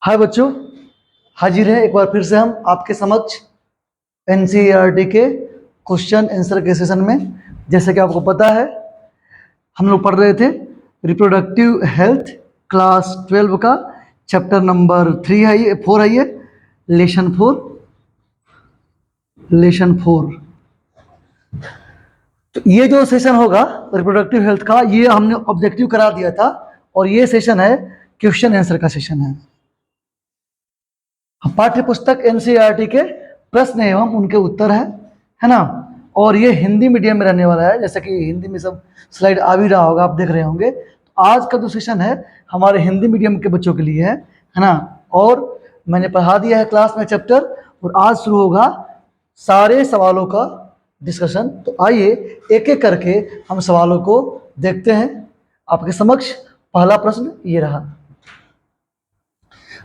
हाय बच्चों, हाजिर है एक बार फिर से हम आपके समक्ष एनसीईआरटी के क्वेश्चन आंसर के सेशन में। जैसे कि आपको पता है, हम लोग पढ़ रहे थे रिप्रोडक्टिव हेल्थ क्लास 12 का चैप्टर नंबर 3 है, ये 4 है, ये लेसन 4। तो ये जो सेशन होगा रिप्रोडक्टिव हेल्थ का, ये हमने ऑब्जेक्टिव करा दिया था और ये सेशन है क्वेश्चन आंसर का सेशन है। पाठ्य पुस्तक एनसीईआरटी के प्रश्न एवं उनके उत्तर है ना। और ये हिंदी मीडियम में रहने वाला है, जैसे कि हिंदी में सब स्लाइड आ भी रहा होगा, आप देख रहे होंगे। तो आज का जो सेशन है हमारे हिंदी मीडियम के बच्चों के लिए है ना। और मैंने पढ़ा दिया है क्लास में चैप्टर, और आज शुरू होगा सारे सवालों का डिस्कशन। तो आइए एक एक करके हम सवालों को देखते हैं। आपके समक्ष पहला प्रश्न ये रहा।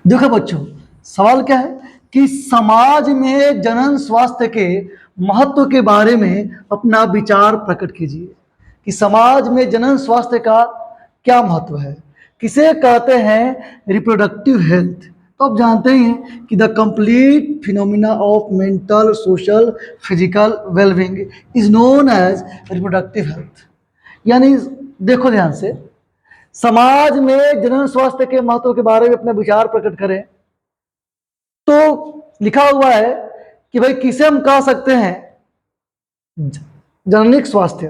देखो बच्चों, सवाल क्या है कि समाज में जनन स्वास्थ्य के महत्व के बारे में अपना विचार प्रकट कीजिए। कि समाज में जनन स्वास्थ्य का क्या महत्व है, किसे कहते हैं रिप्रोडक्टिव हेल्थ। तो आप जानते ही हैं कि the complete phenomena of mental social physical wellbeing is known as reproductive health. यानी देखो ध्यान से, समाज में जनन स्वास्थ्य के महत्व के बारे में अपना विचार प्रकट करें तो लिखा हुआ है कि भाई किसे हम कह सकते हैं जननिक स्वास्थ्य।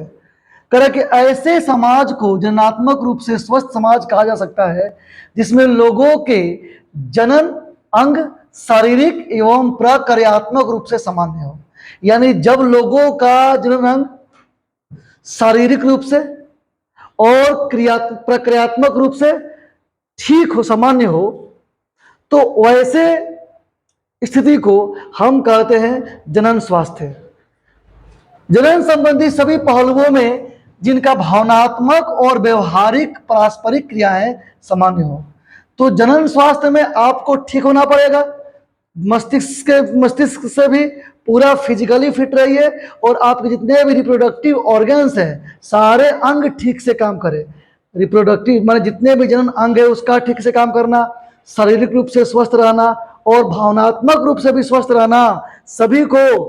कह कि ऐसे समाज को जननात्मक रूप से स्वस्थ समाज कहा जा सकता है जिसमें लोगों के जनन अंग शारीरिक एवं प्रक्रियात्मक रूप से सामान्य हो। यानी जब लोगों का जनन अंग शारीरिक रूप से और प्रक्रियात्मक रूप से ठीक हो, सामान्य हो, तो वैसे स्थिति को हम कहते हैं जनन स्वास्थ्य। जनन संबंधी सभी पहलुओं में जिनका भावनात्मक और व्यवहारिक पारस्परिक क्रियाएं सामान्य हो। तो जनन स्वास्थ्य में आपको ठीक होना पड़ेगा, मस्तिष्क से भी पूरा फिजिकली फिट रहिए, और आपके जितने भी रिप्रोडक्टिव ऑर्गन्स हैं सारे अंग ठीक से काम करें। रिप्रोडक्टिव माने जितने भी जनन अंग है उसका ठीक से काम करना, शारीरिक रूप से स्वस्थ रहना और भावनात्मक रूप से भी स्वस्थ रहना, सभी को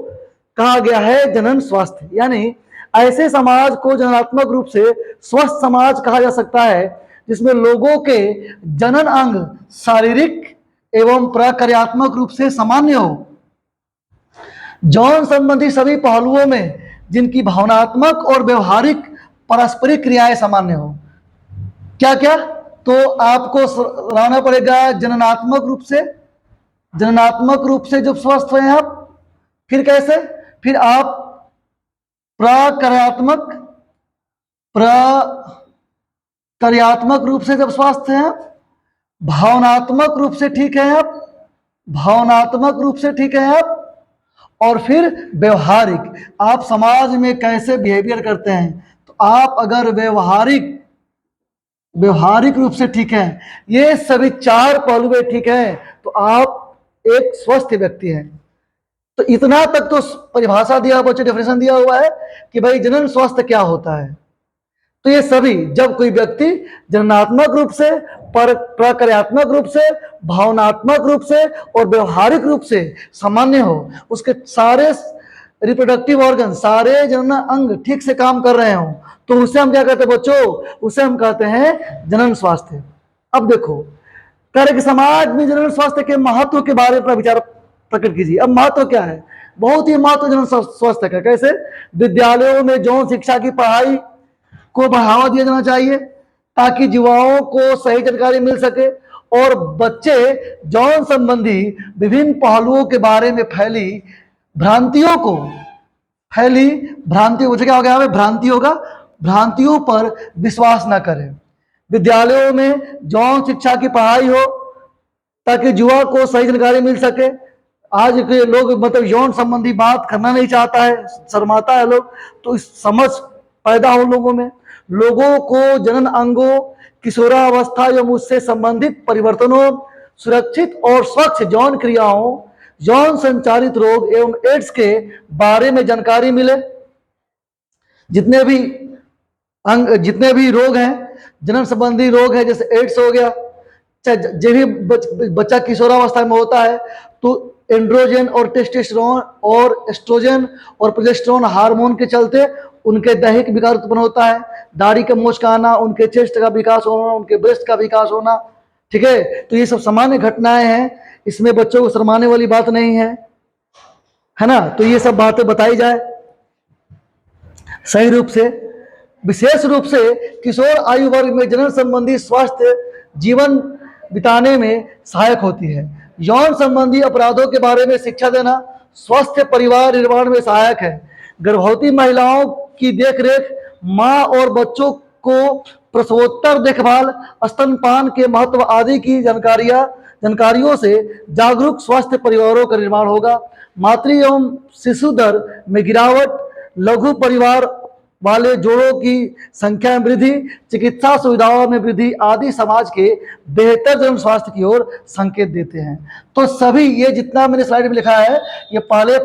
कहा गया है जनन स्वास्थ्य। यानी ऐसे समाज को जननात्मक रूप से स्वस्थ समाज कहा जा सकता है जिसमें लोगों के जनन अंग शारीरिक एवं प्रक्रियात्मक रूप से सामान्य हो, यौन संबंधी सभी पहलुओं में जिनकी भावनात्मक और व्यवहारिक पारस्परिक क्रियाएं सामान्य हो। क्या क्या? तो आपको रहना पड़ेगा जननात्मक रूप से जब स्वस्थ हैं आप, फिर कैसे, फिर आप प्रक्रियात्मक रूप से जब स्वस्थ हैं आप, भावनात्मक रूप से ठीक है आप, और फिर व्यवहारिक, आप समाज में कैसे बिहेवियर करते हैं। तो आप अगर व्यवहारिक रूप से ठीक है, ये सभी चार पहलू ठीक है, तो आप एक स्वस्थ व्यक्ति हैं। तो इतना तक तो परिभाषा दिया हुआ, डेफिनेशन दिया हुआ है कि भाई जनन स्वास्थ्य क्या होता है। तो ये सभी, जब कोई व्यक्ति जननात्मक रूप से, प्रक्रियात्मक रूप से, भावनात्मक रूप से और व्यवहारिक रूप से सामान्य हो, उसके सारे रिप्रोडक्टिव ऑर्गन, सारे जनन अंग ठीक से काम कर रहे हो, तो उसे हम क्या कहते हैं बच्चों? उसे हम कहते हैं जनन स्वास्थ्य। अब देखो, कह रहे कि समाज में जनन स्वास्थ्य के महत्व के बारे में विचार प्रकट कीजिए। अब महत्व क्या है? बहुत ही महत्व जनन स्वास्थ्य का। कैसे? विद्यालयों में यौन शिक्षा की पढ़ाई को बढ़ावा दिया जाना चाहिए ताकि युवाओं को सही जानकारी मिल सके और बच्चे यौन संबंधी विभिन्न पहलुओं के बारे में फैली भ्रांतियों क्या हो गया हमें? भ्रांतियों पर विश्वास न करें। विद्यालयों में यौन शिक्षा की पढ़ाई हो ताकि युवा को सही जानकारी मिल सके। आज के लोग मतलब यौन संबंधी बात करना नहीं चाहता है, शर्माता है लोग, तो इस समझ पैदा हो लोगों में। लोगों को जनन अंगों, किशोरावस्था एवं उससे संबंधित परिवर्तनों, सुरक्षित और स्वच्छ यौन क्रियाओं, यौन संचारित रोग एवं एड्स के बारे में जानकारी मिले। जितने भी रोग हैं, जनन संबंधी रोग है, जैसे एड्स हो गया, चाहे जब भी बच्चा किशोरावस्था में होता है तो एंड्रोजन और टेस्टोस्टेरोन और एस्ट्रोजन और प्रोजेस्टेरोन हार्मोन के चलते उनके दैहिक विकार उत्पन्न होता है, दाढ़ी का मूंछ का आना, उनके चेस्ट का विकास होना, उनके ब्रेस्ट का विकास होना। ठीक है, तो ये सब सामान्य घटनाएं हैं, इसमें बच्चों को शर्माने वाली बात नहीं है ना। तो ये सब बातें बताई जाए सही रूप से। विशेष रूप से किशोर आयु वर्ग में जनन संबंधी स्वास्थ्य जीवन बिताने में सहायक होती है। यौन संबंधी अपराधों के बारे में शिक्षा देना स्वस्थ परिवार निर्माण में सहायक है। गर्भवती महिलाओं की देखरेख, मां और बच्चों को प्रसवोत्तर देखभाल, स्तनपान के महत्व आदि की जानकारियों से जागरूक स्वस्थ परिवारों का निर्माण होगा। मातृ एवं शिशु दर में गिरावट, लघु परिवार वाले जोड़ों की संख्या में वृद्धि, चिकित्सा सुविधाओं में वृद्धि आदि समाज के बेहतर जन स्वास्थ्य की ओर संकेत देते हैं। तो सभी ये जितना मैंने स्लाइड में लिखा है ये पहले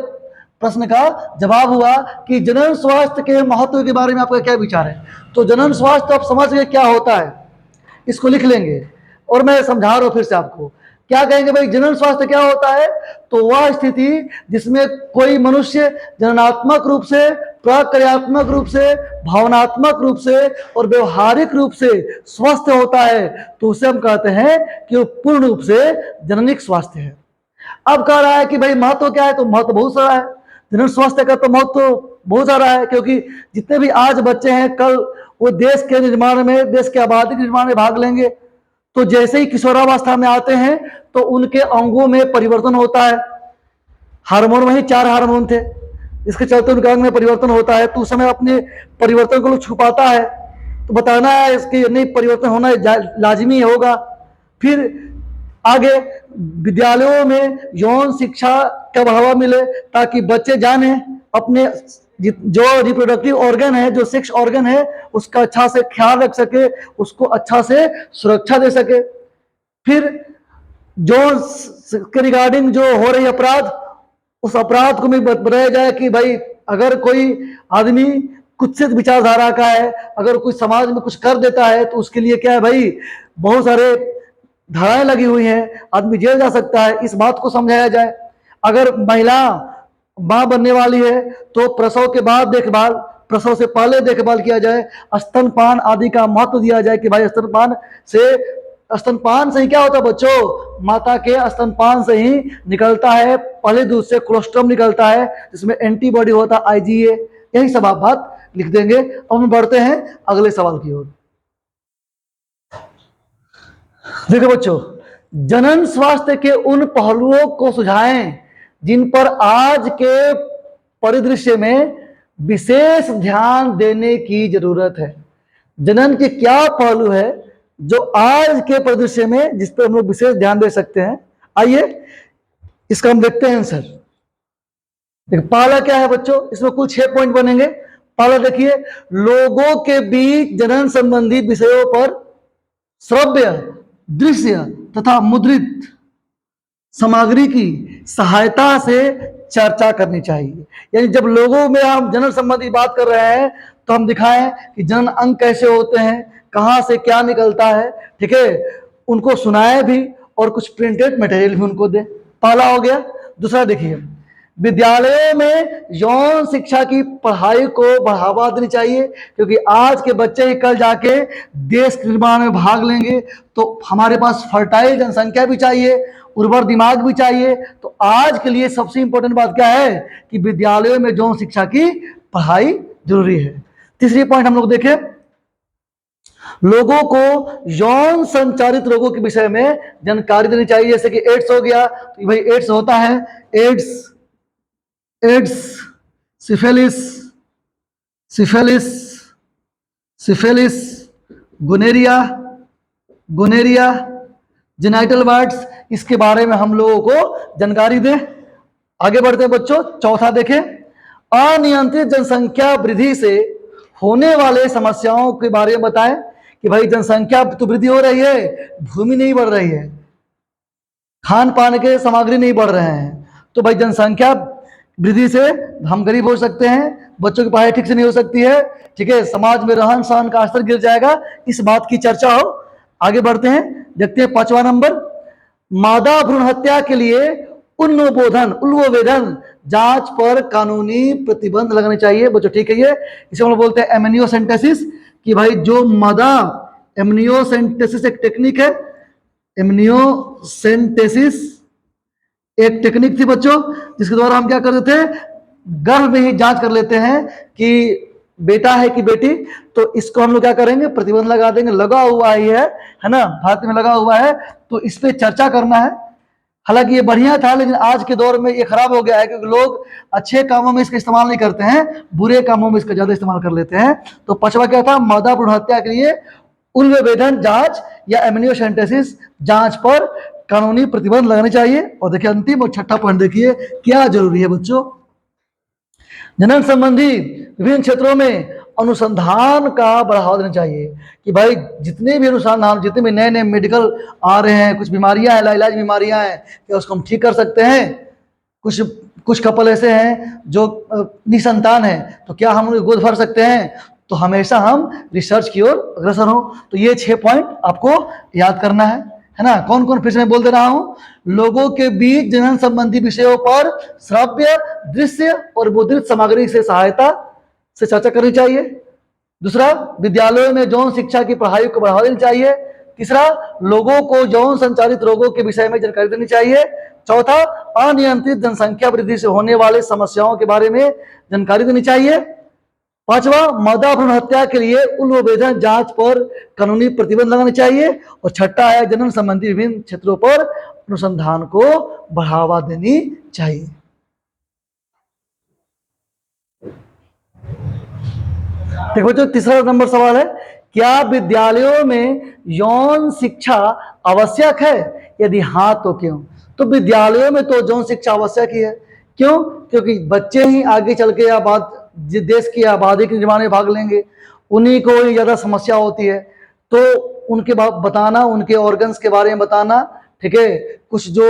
प्रश्न का जवाब हुआ कि जनन स्वास्थ्य के महत्व के बारे में आपका क्या विचार है। तो जनन स्वास्थ्य आप समझ गए क्या होता है, इसको लिख लेंगे और मैं समझा रहा हूं फिर से आपको। क्या कहेंगे भाई जनन स्वास्थ्य क्या होता है? तो वह स्थिति जिसमें कोई मनुष्य जननात्मक रूप से, प्रक्रियात्मक रूप से, भावनात्मक रूप से और व्यवहारिक रूप से स्वस्थ होता है, तो उसे हम कहते हैं कि वो पूर्ण रूप से जननिक स्वास्थ्य है। अब कह रहा है कि भाई महत्व क्या है, तो महत्व बहुत सारा है। जनन स्वास्थ्य का तो महत्व बहुत सारा है, क्योंकि जितने भी आज बच्चे हैं कल वो देश के निर्माण में, देश के आबादी के निर्माण में भाग लेंगे। तो जैसे ही किशोरावस्था में आते हैं तो उनके अंगों में परिवर्तन होता है। हार्मोन, वही 4 हार्मोन थे, इसके चलते उनके अंग में परिवर्तन होता है। तो उस समय अपने परिवर्तन को लोग छुपाता है, तो बताना है इसके नहीं परिवर्तन होना लाजिमी होगा। फिर आगे विद्यालयों में यौन शिक्षा का बढ़ावा मिले ताकि बच्चे जाने अपने जो रिप्रोडक्टिव ऑर्गन है, जो सेक्स ऑर्गन है, उसका अच्छा से ख्याल रख सके, उसको अच्छा से सुरक्षा दे सके। फिर जो रिगार्डिंग जो हो रही अपराध, उस अपराध को भी बताया जाए कि भाई अगर कोई आदमी कुत्सित विचारधारा का है, अगर कोई समाज में कुछ कर देता है तो उसके लिए क्या है भाई, बहुत सारे धाराएं लगी हुई हैं, आदमी जेल जा सकता है। इस बात को समझाया जाए। अगर महिला मां बनने वाली है तो प्रसव के बाद देखभाल, प्रसव से पहले देखभाल किया जाए, स्तनपान आदि का महत्व दिया जाए कि भाई स्तनपान से ही क्या होता है बच्चों, माता के स्तनपान से ही निकलता है पहले दूध से कोलोस्ट्रम निकलता है, जिसमें एंटीबॉडी होता है IgA। यही सब आप बात लिख देंगे। अब हम बढ़ते हैं अगले सवाल की ओर। देखो बच्चों, जनन स्वास्थ्य के उन पहलुओं को सुझाएं जिन पर आज के परिदृश्य में विशेष ध्यान देने की जरूरत है। जनन के क्या पहलू है जो आज के परिदृश्य में जिस पर हम लोग विशेष ध्यान दे सकते हैं? आइए इसका हम देखते हैं आंसर। देखिए पहला क्या है बच्चों, इसमें कुल 6 पॉइंट बनेंगे। पहला देखिए, लोगों के बीच जनन संबंधी विषयों पर श्रव्य, दृश्य तथा मुद्रित सामग्री की सहायता से चर्चा करनी चाहिए। यानी जब लोगों में हम जनन संबंधी बात कर रहे हैं तो हम दिखाएं कि जनन अंग कैसे होते हैं, कहां से क्या निकलता है, ठीक है, उनको सुनाए भी और कुछ प्रिंटेड मटेरियल भी उनको दे। पहला हो गया। दूसरा देखिए, विद्यालयों में यौन शिक्षा की पढ़ाई को बढ़ावा देनी चाहिए, क्योंकि आज के बच्चे ही कल जाके देश के निर्माण में भाग लेंगे। तो हमारे पास फर्टाइल जनसंख्या भी चाहिए, उर्वर दिमाग भी चाहिए। तो आज के लिए सबसे इंपॉर्टेंट बात क्या है कि विद्यालयों में यौन शिक्षा की पढ़ाई जरूरी है। तीसरी पॉइंट हम लोग देखें, लोगों को यौन संचारित रोगों के विषय में जानकारी देनी चाहिए। जैसे कि एड्स हो गया, तो भाई एड्स होता है, AIDS, syphilis, gonorrhoea, genital warts, इसके बारे में हम लोगों को जानकारी दें। आगे बढ़ते हैं बच्चों। चौथा देखें, अनियंत्रित जनसंख्या वृद्धि से होने वाले समस्याओं के बारे में बताएं कि भाई जनसंख्या तो वृद्धि हो रही है, भूमि नहीं बढ़ रही है, खान पान के सामग्री नहीं बढ़ रहे हैं, तो भाई जनसंख्या वृद्धि से हम गरीब हो सकते हैं, बच्चों की पढ़ाई ठीक से नहीं हो सकती है, ठीक है, समाज में रहन सहन का स्तर गिर जाएगा। इस बात की चर्चा हो। आगे बढ़ते हैं। देखते हैं 5वां नंबर, मादा भ्रूण हत्या के लिए उन्मोवेदन जांच पर कानूनी प्रतिबंध लगाने चाहिए बच्चों, ठीक है। ये इसे हम लोग बोलते हैं एमनियोसेंटेसिस, कि भाई जो मादा, एमनियोसेंटेसिस एक टेक्निक है, एमनियोसेंटेसिस एक टेक्निक थी बच्चों, जिसके द्वारा हम क्या करते थे, गर्भ में ही जांच कर लेते हैं कि बेटा है कि बेटी। तो इसको हम लोग क्या करेंगे, प्रतिबंध लगा देंगे, लगा हुआ ही है ना, भारत में लगा हुआ है, तो इस पे चर्चा करना है। हालांकि ये बढ़िया था, लेकिन आज के दौर में ये खराब हो गया है, क्योंकि लोग अच्छे कामों में इसका इस्तेमाल नहीं करते हैं, बुरे कामों में इसका ज्यादा इस्तेमाल कर लेते हैं। तो 5वां क्या था, मादा भ्रूण हत्या के लिए उन्मोवेदन जांच या एमनियोसेंटेसिस जांच पर कानूनी प्रतिबंध लगाने चाहिए। और देखिए अंतिम और 6ठा पॉइंट देखिए क्या जरूरी है बच्चों, जनन संबंधी विभिन्न क्षेत्रों में अनुसंधान का बढ़ावा देना चाहिए, कि भाई जितने भी अनुसंधान, जितने भी नए नए मेडिकल आ रहे हैं, कुछ बीमारियां हैं, लाइलाज बीमारियां हैं, क्या उसको हम ठीक कर सकते हैं। कुछ कपल ऐसे हैं जो निसंतान है, तो क्या हम उन्हें गोद भर सकते हैं। तो हमेशा हम रिसर्च की ओर अग्रसर हो। तो ये 6 पॉइंट आपको याद करना है ना। कौन कौन, फिर से मैं बोल दे रहा हूं, लोगों के बीच जनन संबंधी विषयों पर श्रव्य, दृश्य और मुद्रित सामग्री से सहायता से चर्चा करनी चाहिए। दूसरा, विद्यालयों में यौन शिक्षा की पढ़ाई को बढ़ावा देनी चाहिए। तीसरा, लोगों को यौन संचालित रोगों के विषय में जानकारी देनी चाहिए। चौथा, अनियंत्रित जनसंख्या वृद्धि से होने वाले समस्याओं के बारे में जानकारी देनी चाहिए। 5वां, मादा भ्रूण हत्या के लिए उन्मोवेदन जांच पर कानूनी प्रतिबंध लगाने चाहिए। और 6ठा है, जनन संबंधी विभिन्न क्षेत्रों पर अनुसंधान को बढ़ावा देनी चाहिए। देखो बच्चों, तीसरा नंबर सवाल है, क्या विद्यालयों में यौन शिक्षा आवश्यक है, यदि हाँ तो क्यों। तो विद्यालयों में तो यौन शिक्षा आवश्यक ही है। क्यों? क्योंकि बच्चे ही आगे चल के देश की आबादी के निर्माण में भाग लेंगे, उन्हीं को ही ज्यादा समस्या होती है। तो उनके बताना, उनके ऑर्गन्स के बारे में बताना, ठीक है, कुछ जो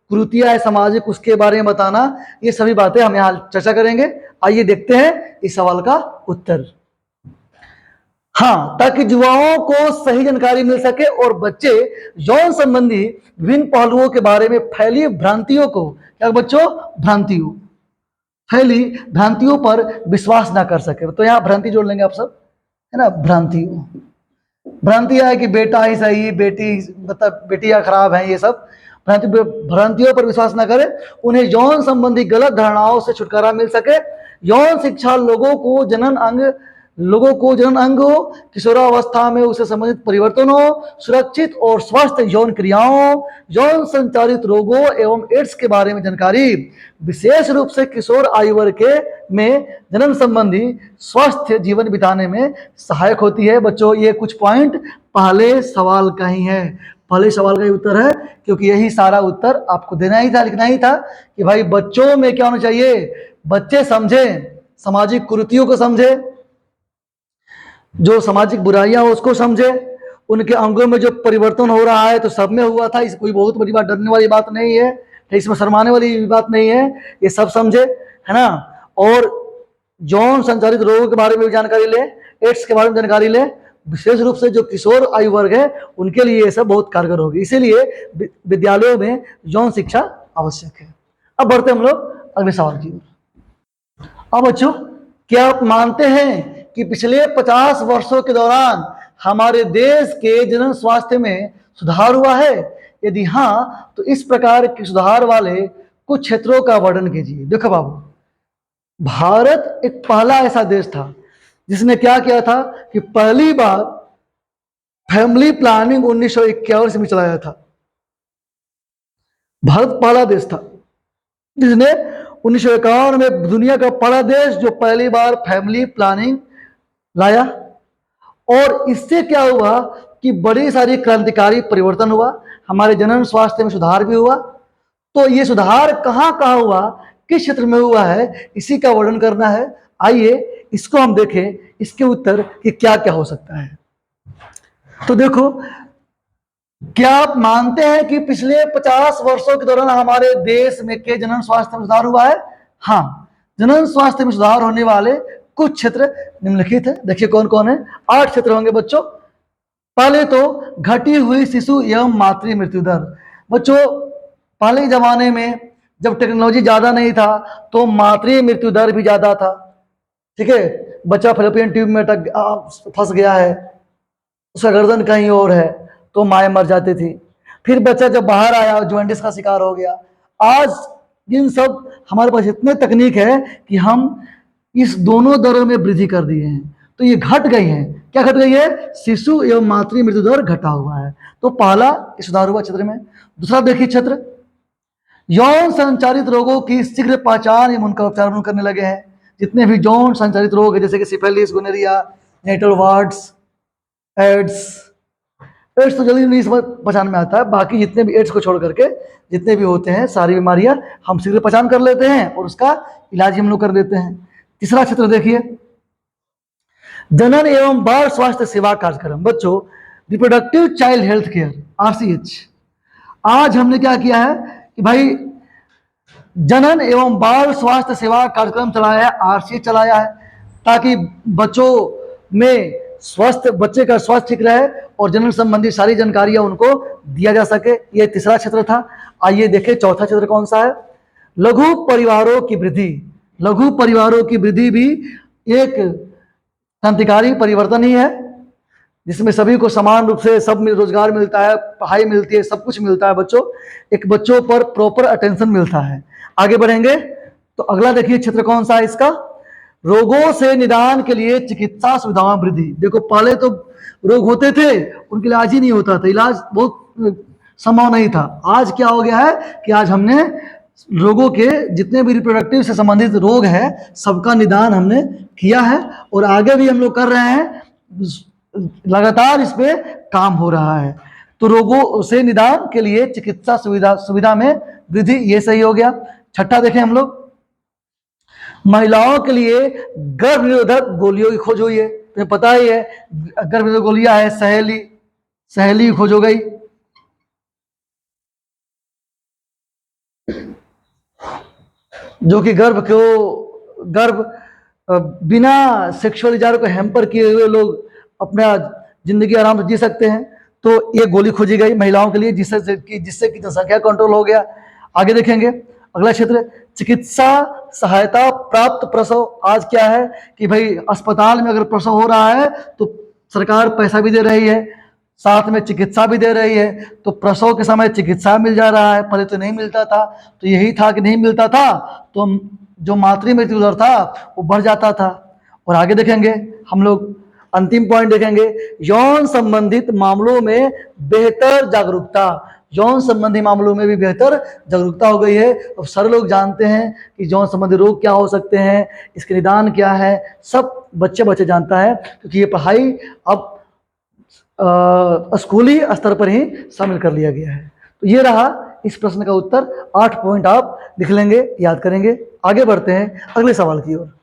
कुरीतियां है सामाजिक, उसके बारे में बताना, ये सभी बातें हम यहाँ चर्चा करेंगे। आइए देखते हैं इस सवाल का उत्तर। हाँ, ताकि युवाओं को सही जानकारी मिल सके और बच्चे यौन संबंधी विभिन्न पहलुओं के बारे में फैली भ्रांतियों को, क्या बच्चों, फैली भ्रांतियों पर विश्वास ना कर सके। तो यहाँ भ्रांति जोड़ लेंगे आप सब, है ना। भ्रांतियां है कि बेटा ही सही, बेटी मतलब बेटियां खराब हैं, ये सब भ्रांतियों पर विश्वास ना करें, उन्हें यौन संबंधी गलत धारणाओं से छुटकारा मिल सके। यौन शिक्षा लोगों को जनन अंग हो, किशोरावस्था में उसे संबंधित परिवर्तन हो, सुरक्षित और स्वस्थ यौन क्रियाओं, यौन संचालित रोगों एवं एड्स के बारे में जानकारी, विशेष रूप से किशोर आयु वर्ग के में जनन संबंधी स्वस्थ जीवन बिताने में सहायक होती है। बच्चों, ये कुछ पॉइंट पहले सवाल का ही है, पहले सवाल का ही उत्तर है, क्योंकि यही सारा उत्तर आपको देना ही था, लिखना ही था, कि भाई बच्चों में क्या होना चाहिए, बच्चे समझे, सामाजिक कुरीतियों को समझे, जो सामाजिक बुराइयां हो उसको समझे, उनके अंगों में जो परिवर्तन हो रहा है तो सब में हुआ था, इस कोई बहुत बड़ी बात, डरने वाली बात नहीं है, इसमें शर्माने वाली बात नहीं है, ये सब समझे, है ना। और यौन संचालित रोगों के बारे में भी जानकारी ले, एड्स के बारे में जानकारी ले, विशेष रूप से जो किशोर आयु वर्ग है उनके लिए ये सब बहुत कारगर होगी। इसीलिए विद्यालयों में यौन शिक्षा आवश्यक है। अब बढ़ते हम लोग अगले सवाल की ओर। अब बच्चों, क्या आप मानते हैं कि पिछले 50 वर्षों के दौरान हमारे देश के जनन स्वास्थ्य में सुधार हुआ है? यदि हाँ, तो इस प्रकार के सुधार वाले कुछ क्षेत्रों का वर्णन कीजिए। देखो बाबू, भारत एक पहला ऐसा देश था जिसने क्या किया था कि पहली बार फैमिली प्लानिंग 1951 में चलाया था। भारत पहला देश था जिसने 1951 में दुनिया का पहला देश जो पहली बार फैमिली प्लानिंग लाया। और इससे क्या हुआ कि बड़ी सारी क्रांतिकारी परिवर्तन हुआ, हमारे जनन स्वास्थ्य में सुधार भी हुआ। तो ये सुधार कहाँ कहाँ हुआ, किस क्षेत्र में हुआ है, इसी का वर्णन करना है। आइए इसको हम देखें, इसके उत्तर कि क्या क्या हो सकता है। तो देखो, क्या आप मानते हैं कि पिछले 50 वर्षों के दौरान हमारे देश में के जनन स्वास्थ्य में सुधार हुआ है? हाँ, जनन स्वास्थ्य में सुधार होने वाले कुछ क्षेत्र निम्नलिखित है। देखिए कौन कौन है, 8 क्षेत्र होंगे बच्चों। पहले तो घटी हुई शिशु एवं मातृ मृत्यु दर। बच्चों, पहले के जमाने में जब टेक्नोलॉजी ज्यादा नहीं था तो मातृ मृत्यु दर भी ज्यादा था। ठीक है, बच्चा फैलोपियन ट्यूब में फंस गया है, उसका गर्दन कहीं और है, तो माए मर जाती थी। फिर बच्चा जब बाहर आया जॉन्डिस का शिकार हो गया। आज इन सब हमारे पास इतने तकनीक है कि हम इस दोनों दरों में वृद्धि कर दिए हैं, तो ये घट गई है। क्या घट गई है? शिशु एवं मातृ मृत्यु दर घटा हुआ है। तो पहला सुधार हुआ क्षेत्र में। दूसरा देखिए क्षेत्र, यौन संचारित रोगों की शीघ्र पहचान एवं उनका उपचार करने लगे हैं। जितने भी यौन संचारित रोग है, जैसे कि syphilis, gonorrhoea, natal warts, AIDS. AIDS तो जल्दी नहीं समझ पहचान में आता है, बाकी जितने भी एड्स को छोड़ करके जितने भी होते हैं सारी बीमारियां हम शीघ्र पहचान कर लेते हैं और उसका इलाज हम लोग कर लेते हैं। तीसरा क्षेत्र देखिए, जनन एवं बाल स्वास्थ्य सेवा कार्यक्रम। बच्चों, reproductive child health care, RCH। आज हमने क्या किया है कि भाई जनन एवं बाल स्वास्थ्य सेवा कार्यक्रम चलाया है, RCH चलाया है, ताकि बच्चों में बच्चे का स्वास्थ्य ठीक रहे और जनन संबंधी सारी जानकारियां उनको दिया जा सके। यह तीसरा क्षेत्र था। आइए देखें चौथा क्षेत्र कौन सा है? लघु परिवारों की वृद्धि। लघु परिवारों की वृद्धि भी एक क्रांतिकारी परिवर्तन ही है, जिसमें सभी को समान रूप से सब में रोजगार मिलता है, पढ़ाई मिलती है, सब कुछ मिलता है। बच्चों, एक बच्चों पर प्रॉपर अटेंशन मिलता है। आगे बढ़ेंगे तो अगला देखिए क्षेत्र कौन सा है इसका? रोगों से निदान के लिए चिकित्सा सुविधाओं में वृद्धि। देखो, पहले तो रोग होते थे, उनके इलाज ही नहीं होता था, इलाज बहुत संभव नहीं था। आज क्या हो गया है कि आज हमने रोगों के जितने भी रिप्रोडक्टिव से संबंधित रोग है सबका निदान हमने किया है और आगे भी हम लोग कर रहे हैं, लगातार इस पे काम हो रहा है। तो रोगों से निदान के लिए चिकित्सा सुविधा में वृद्धि, ये सही हो गया। छठा देखें हम लोग, महिलाओं के लिए गर्भ निरोधक गोलियों की खोज हुई है। तुम्हें पता ही है गर्भ निरोधक गोलियां है, सहेली की खोज हो गई। जो कि गर्भ बिना सेक्सुअल डिजायर को हैम्पर किए हुए लोग अपना जिंदगी आराम से जी सकते हैं। तो ये गोली खोजी गई महिलाओं के लिए, जिससे कि जनसंख्या कंट्रोल हो गया। आगे देखेंगे अगला क्षेत्र, चिकित्सा सहायता प्राप्त प्रसव। आज क्या है कि भाई अस्पताल में अगर प्रसव हो रहा है तो सरकार पैसा भी दे रही है, साथ में चिकित्सा भी दे रही है। तो प्रसव के समय चिकित्सा मिल जा रहा है, पहले तो नहीं मिलता था। तो यही था कि नहीं मिलता था तो जो मातृ मृत्यु दर था वो बढ़ जाता था। और आगे देखेंगे हम लोग, अंतिम पॉइंट देखेंगे, यौन संबंधित मामलों में बेहतर जागरूकता। यौन संबंधी मामलों में भी बेहतर जागरूकता हो गई है। अब सारे लोग जानते हैं कि यौन संबंधी रोग क्या हो सकते हैं, इसके निदान क्या है, सब बच्चे जानता है, क्योंकि ये पढ़ाई अब स्कूली स्तर पर ही शामिल कर लिया गया है। तो ये रहा इस प्रश्न का उत्तर। 8 पॉइंट आप लिख लेंगे, याद करेंगे। आगे बढ़ते हैं अगले सवाल की ओर।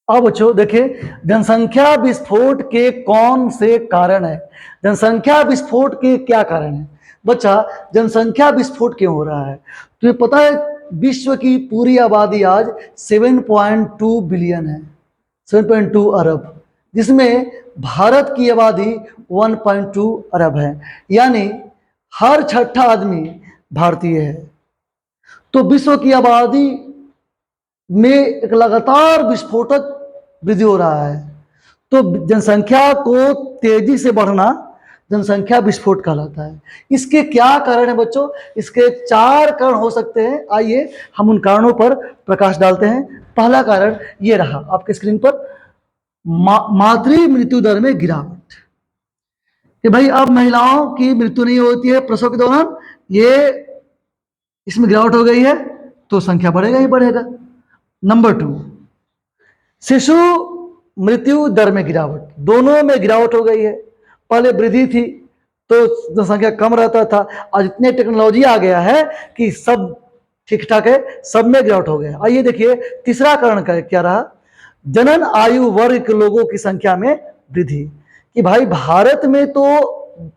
अब बच्चों देखिए, जनसंख्या विस्फोट के कौन से कारण है? जनसंख्या विस्फोट के क्या कारण है? बच्चा, जनसंख्या विस्फोट क्यों हो रहा है? तुम्हें पता है विश्व की पूरी आबादी आज 7.2 बिलियन है, 7.2 अरब, जिसमें भारत की आबादी 1.2 अरब है, यानी हर छठा आदमी भारतीय है। तो विश्व की आबादी में एक लगातार विस्फोटक वृद्धि हो रहा है। तो जनसंख्या को तेजी से बढ़ना जनसंख्या विस्फोट कहलाता है। इसके क्या कारण है बच्चों? इसके 4 कारण हो सकते हैं। आइए हम उन कारणों पर प्रकाश डालते हैं। पहला कारण ये रहा आपके स्क्रीन पर, मातृ मृत्यु दर में गिरावट। कि भाई अब महिलाओं की मृत्यु नहीं होती है प्रसव के दौरान, ये इसमें गिरावट हो गई है, तो संख्या बढ़ेगा ही बढ़ेगा। नंबर 2, शिशु मृत्यु दर में गिरावट, दोनों में गिरावट हो गई है। पहले वृद्धि थी तो जनसंख्या कम रहता था, आज इतने टेक्नोलॉजी आ गया है कि सब ठीक ठाक है, सब में गिरावट हो गया। आइए देखिए तीसरा कारण क्या रहा, जनन आयु वर्ग के लोगों की संख्या में वृद्धि। कि भाई भारत में तो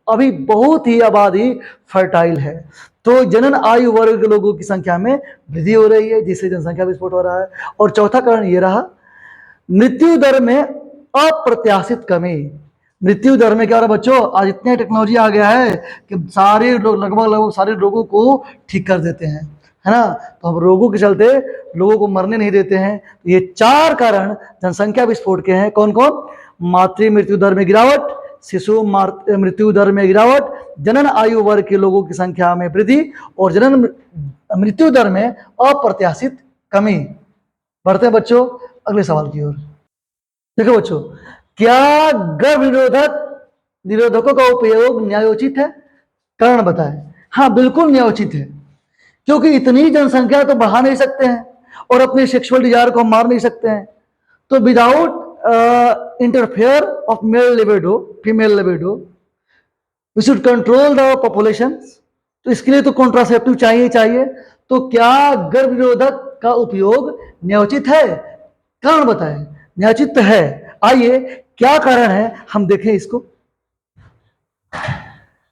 अभी बहुत ही आबादी फर्टाइल है, तो जनन आयु वर्ग के लोगों की संख्या में वृद्धि हो रही है, जिससे जनसंख्या विस्फोट हो रहा है। और चौथा कारण ये रहा, मृत्यु दर में अप्रत्याशित कमी। मृत्यु दर में क्या हो रहा है बच्चों, आज इतने टेक्नोलॉजी आ गया है कि सारे लोग लगभग सारे रोगों को ठीक कर देते हैं, है ना। तो हम रोगों के चलते लोगों को मरने नहीं देते हैं। तो ये 4 कारण जनसंख्या विस्फोट के हैं। कौन कौन? मातृ मृत्यु दर में गिरावट, शिशु मृत्यु दर में गिरावट, जनन आयु वर्ग के लोगों की संख्या में वृद्धि और जनन मृत्यु दर में अप्रत्याशित कमी। बढ़ते हैं बच्चों अगले सवाल की ओर। देखो बच्चों, क्या गर्भ निरोधकों का उपयोग न्यायोचित है? कारण बताएं। हाँ, बिल्कुल न्यायोचित है, क्योंकि इतनी जनसंख्या तो बढ़ा नहीं सकते हैं और अपने सेक्सुअल डिजायर को मार नहीं सकते हैं। तो without interfere of male libido, female libido, we should control the population. तो इसके लिए तो कॉन्ट्रासेप्टिव चाहिए। तो क्या गर्भ निरोधक का उपयोग न्यायोचित है? कारण बताएं। न्यायोचित है। आइए क्या कारण है हम देखें इसको।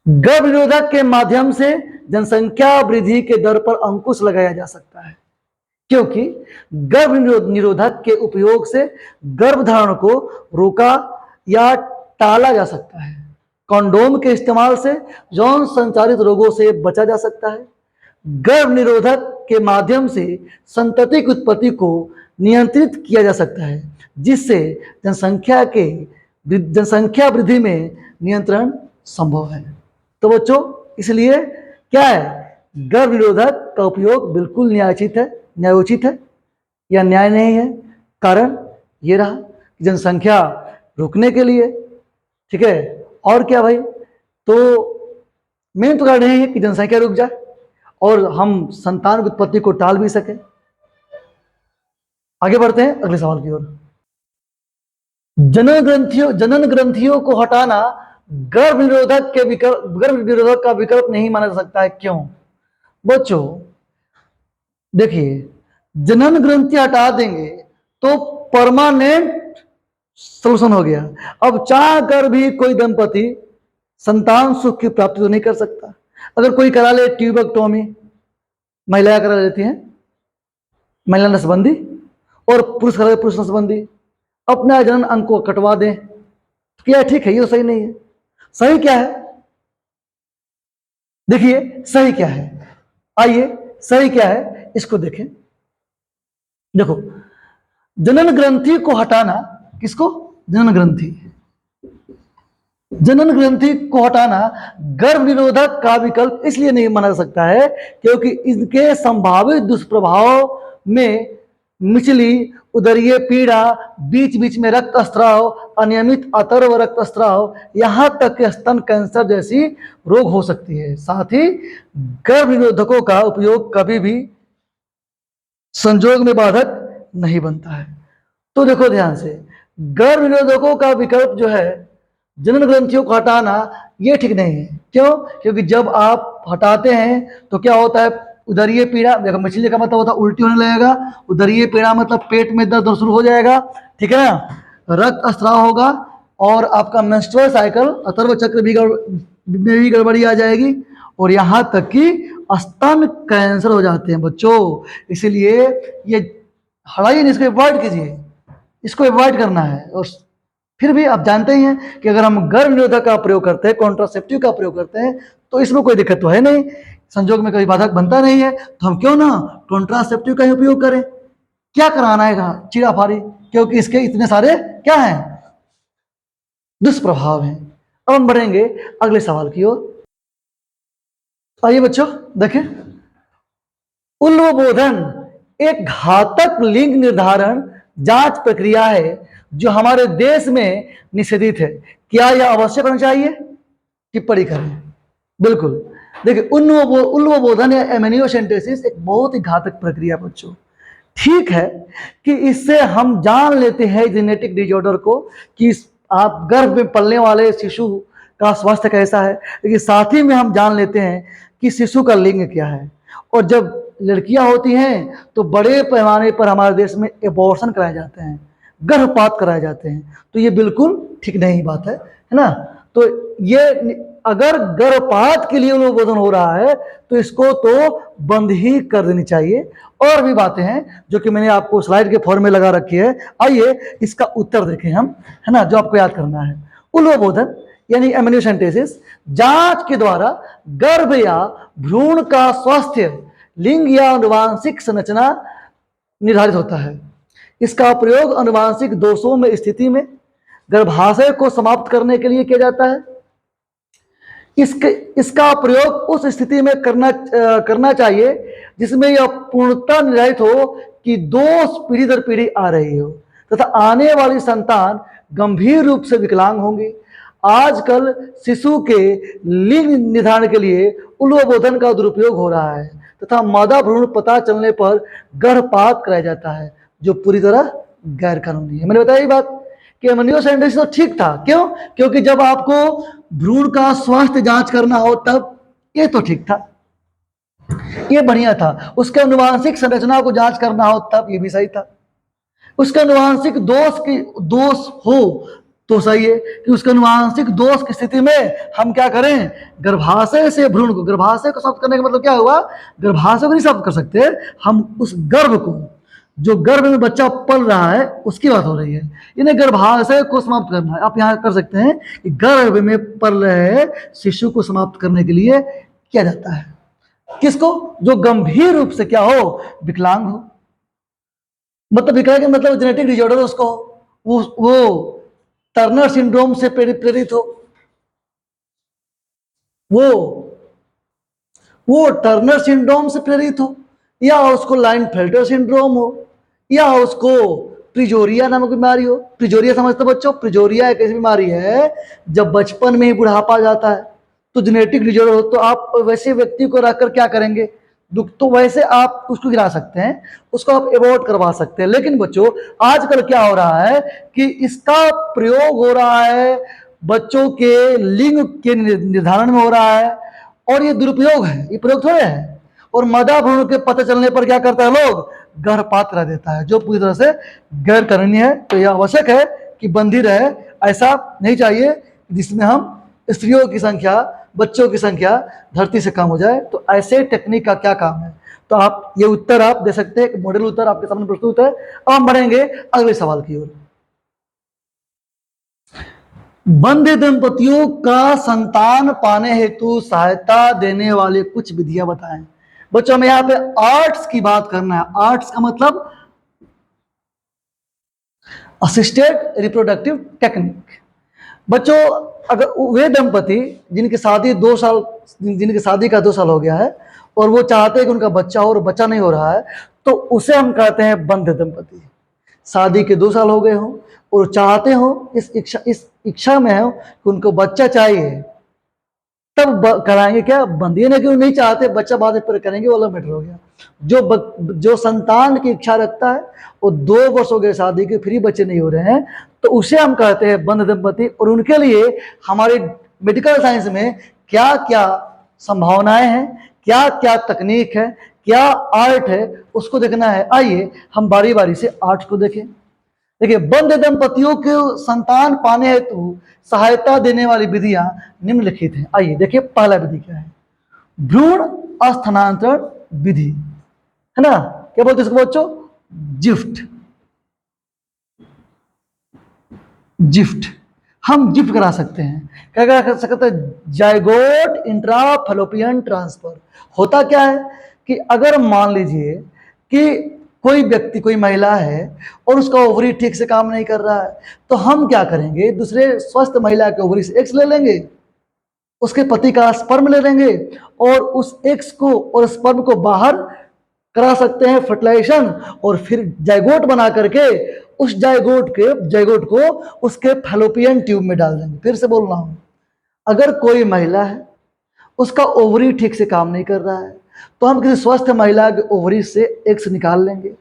गर्भ निरोधक के माध्यम से जनसंख्या वृद्धि के दर पर अंकुश लगाया जा सकता है, क्योंकि गर्भ निरोधक के उपयोग से गर्भधारण को रोका या टाला जा सकता है। कंडोम के इस्तेमाल से यौन संचारित रोगों से बचा जा सकता है। गर्भ निरोधक के माध्यम से संतति की उत्पत्ति को नियंत्रित किया जा सकता है, जिससे जनसंख्या वृद्धि में नियंत्रण संभव है। तो बच्चों, इसलिए क्या है, गर्भ निरोधक का उपयोग बिल्कुल न्यायोचित है या न्याय नहीं है। कारण ये रहा कि जनसंख्या रोकने के लिए, ठीक है। और क्या भाई, तो मेन तो कारण यही है कि जनसंख्या रुक जाए और हम संतान की उत्पत्ति को टाल भी सके। आगे बढ़ते हैं अगले सवाल की ओर। जनन ग्रंथियों को हटाना गर्भ निरोधक का विकल्प नहीं माना जा सकता है। क्यों? बच्चों देखिए, जनन ग्रंथि हटा देंगे तो परमानेंट सोल्यूशन हो गया। अब चाह कर भी कोई दंपति संतान सुख की प्राप्ति तो नहीं कर सकता। अगर कोई करा ले ट्यूबेक्टोमी, महिलाएं करा लेती हैं महिला नसबंदी, और पुरुष करा ले पुरुष नसबंदी, अपना जनन अंग को कटवा दें, तो क्या ठीक है? ये तो सही नहीं है। सही क्या है? देखिए सही क्या है, आइए सही क्या है इसको देखें। देखो, जनन ग्रंथि को हटाना, किसको? जनन ग्रंथि को हटाना गर्भ निरोधक का विकल्प इसलिए नहीं माना जा सकता है क्योंकि इनके संभावित दुष्प्रभाव में मिचली, उदरीय पीड़ा, बीच बीच में रक्तस्राव, अनियमित अतर्व रक्तस्राव, यहां तक कि स्तन कैंसर जैसी रोग हो सकती है। साथ ही गर्भ निरोधकों का उपयोग कभी भी संजोग में बाधक नहीं बनता है। तो देखो ध्यान से, गर्भ निरोधकों का विकल्प जो है जनन ग्रंथियों को हटाना, ये ठीक नहीं है। क्यों? क्योंकि जब आप हटाते हैं तो क्या होता है, उदरीय पीड़ा, देखो मछली का मतलब होता है उल्टी होने लगेगा, उदरीय पीड़ा मतलब पेट में दर्द शुरू हो जाएगा, ठीक है ना, रक्त स्राव होगा और आपका मेंस्ट्रुअल साइकिल, अथर्व चक्र में भी गड़बड़ी आ जाएगी और यहाँ तक कि स्तन कैंसर हो जाते हैं बच्चों। इसीलिए ये हटाइए, इसको अवॉइड कीजिए, इसको अवॉइड करना है। और फिर भी आप जानते ही हैं कि अगर हम गर्भ निरोधक का प्रयोग करते हैं, कॉन्ट्रासेप्टिव का प्रयोग करते हैं, तो इसमें कोई दिक्कत तो है नहीं, संजोग में कोई बाधक बनता नहीं है, तो हम क्यों ना कॉन्ट्रासेप्टिव का ही उपयोग करें। क्या कराना है चीराफारी, क्योंकि इसके इतने सारे क्या हैं, दुष्प्रभाव हैं। अब हम बढ़ेंगे अगले सवाल की ओर। आइए बच्चों देखें, उल्वबोधन एक घातक लिंग निर्धारण जांच प्रक्रिया है जो हमारे देश में निषेधित है। क्या यह अवश्य करना चाहिए? टिप्पणी करें। बिल्कुल। देखिए, उल्वबोधन या एमेनियोसेंटेसिस एक बहुत ही घातक प्रक्रिया बच्चों। ठीक है कि इससे हम जान लेते हैं जेनेटिक डिसऑर्डर को, कि आप गर्भ में पलने वाले शिशु का स्वास्थ्य कैसा है, लेकिन साथ ही में हम जान लेते हैं कि शिशु का लिंग क्या है। और जब लड़कियां होती हैं तो बड़े पैमाने पर हमारे देश में एबॉर्शन कराए जाते हैं, गर्भपात कराए जाते हैं। तो ये बिल्कुल ठीक नहीं बात है ना। तो ये अगर गर्भपात के लिए अनुमोदन हो रहा है तो इसको तो बंद ही कर देनी चाहिए। और भी बातें हैं जो कि मैंने आपको स्लाइड के फॉर्म में लगा रखी है। आइए इसका उत्तर देखें हम, है ना, जो आपको याद करना है। उल्वबोधन यानी एमनियोसेंटेसिस जांच के द्वारा गर्भ या भ्रूण का स्वास्थ्य, लिंग या आनुवांशिक संरचना निर्धारित होता है। इसका प्रयोग आनुवांशिक दोषों में स्थिति में गर्भाशय को समाप्त करने के लिए किया जाता है। इसका प्रयोग उस स्थिति में करना चाहिए जिसमें यह पूर्णतः निर्धारित हो कि दोष पीढ़ी दर पीढ़ी आ रही हो तथा आने वाली संतान गंभीर रूप से विकलांग होंगी। आजकल शिशु के लिंग निर्धारण के लिए उल्वबोधन का दुरुपयोग हो रहा है तथा मादा भ्रूण पता चलने पर गर्भपात कराया जाता है, जो पूरी तरह गैर कानूनी है। मैंने बताया ये बात कि एमनियोसेंटेसिस तो ठीक था। क्यों? क्योंकि जब आपको भ्रूण का स्वास्थ्य जांच करना हो तब ये तो ठीक था, ये बढ़िया था। उसके आनुवांशिक संरचना को जांच करना हो तब ये भी सही था। उसके आनुवांशिक दोष हो तो सही है कि उसके आनुवांशिक दोष की स्थिति में हम क्या करें, गर्भाशय से भ्रूण को, गर्भाशय को समाप्त करने का मतलब क्या हुआ, गर्भाशय को नहीं समाप्त कर सकते हम, उस गर्भ को, जो गर्भ में बच्चा पल रहा है उसकी बात हो रही है। इन्हें गर्भाशय को समाप्त करना है। आप यहाँ कर सकते हैं कि गर्भ में पल रहे शिशु को समाप्त करने के लिए किया जाता है। किसको? जो गंभीर रूप से क्या हो, विकलांग हो। मतलब विकलांग मतलब जेनेटिक डिसऑर्डर उसको, वो टर्नर सिंड्रोम से प्रेरित हो, वो टर्नर सिंड्रोम से प्रेरित हो, या उसको लाइनफेल्टर सिंड्रोम हो, या उसको प्रिजोरिया नामक बीमारी हो। प्रिजोरिया समझते बच्चों? प्रिजोरिया एक ऐसी बीमारी है जब बचपन में ही बुढ़ापा जाता है तो जेनेटिक डिसऑर्डर हो, तो आप वैसे व्यक्ति को रखकर क्या करेंगे, दुख तो वैसे आप उसको गिरा सकते हैं, उसको आप एबॉर्ट करवा सकते हैं। लेकिन बच्चों आजकल क्या हो रहा है कि इसका प्रयोग हो रहा है बच्चों के लिंग के निर्धारण में हो रहा है, और ये दुरुपयोग है, ये प्रयोग थोड़े है। और मादा भ्रूण के पता चलने पर क्या करता है, लोग गर्भपात करा देता है, जो पूरी तरह से गैर कानूनी है। तो यह आवश्यक है कि बंदी रहे, ऐसा नहीं चाहिए जिसमें हम स्त्रियों की संख्या, बच्चों की संख्या धरती से कम हो जाए। तो ऐसे टेक्निक का क्या काम है? तो आप ये उत्तर आप दे सकते हैं, मॉडल उत्तर आपके सामने प्रस्तुत है। अब हम बढ़ेंगे अगले सवाल की ओर। बंध्य दंपतियों का संतान पाने हेतु सहायता देने वाले कुछ विधियां बताएं। बच्चों हमें यहाँ पे आर्ट्स की बात करना है। आर्ट्स का मतलब असिस्टेड रिप्रोडक्टिव टेक्निक। बच्चों अगर वे दंपति जिनकी शादी 2 साल, जिनकी शादी का 2 साल हो गया है और वो चाहते हैं कि उनका बच्चा हो और बच्चा नहीं हो रहा है, तो उसे हम कहते हैं बंध्य दंपति। शादी के 2 साल हो गए हों और चाहते हो, इस इच्छा में हो कि उनको बच्चा चाहिए, तब कराएंगे क्या, बंद। ये नहीं कि नहीं चाहते बच्चा बाद में पर करेंगे, वाला मैटर हो गया। जो संतान की इच्छा रखता है, वो 2 वर्ष हो गए शादी के, फिर बच्चे नहीं हो रहे हैं, तो उसे हम कहते हैं बंध दंपति। और उनके लिए हमारे मेडिकल साइंस में क्या क्या संभावनाएं हैं, क्या क्या तकनीक है, क्या आर्ट है, उसको देखना है। आइए हम बारी बारी से आर्ट को देखें। देखिए, बंध दंपतियों को संतान पाने हेतु सहायता देने वाली विधियां निम्नलिखित हैं। आइए देखिए पहला विधि क्या है, भ्रूण स्थानांतरण विधि, है ना। क्या बोलते हैं इसको बच्चों, जिफ्ट। हम जिफ्ट करा सकते हैं। क्या करा सकते हैं, जाइगोट इंट्राफैलोपियन ट्रांसफर। होता क्या है कि अगर मान लीजिए कि कोई व्यक्ति, कोई महिला है और उसका ओवरी ठीक से काम नहीं कर रहा है, तो हम क्या करेंगे, दूसरे स्वस्थ महिला के ओवरी से एक्स ले लेंगे, उसके पति का स्पर्म ले लेंगे और उस एक्स को और स्पर्म को बाहर करा सकते हैं फर्टिलाइजेशन, और फिर जाइगोट बना करके उस जाइगोट को उसके फैलोपियन ट्यूब में डाल देंगे। फिर से बोल रहा हूं, अगर कोई महिला है उसका ओवरी ठीक से काम नहीं कर रहा है, तो हम किसी स्वस्थ महिला के ओवरी से एक्स निकाल लेंगे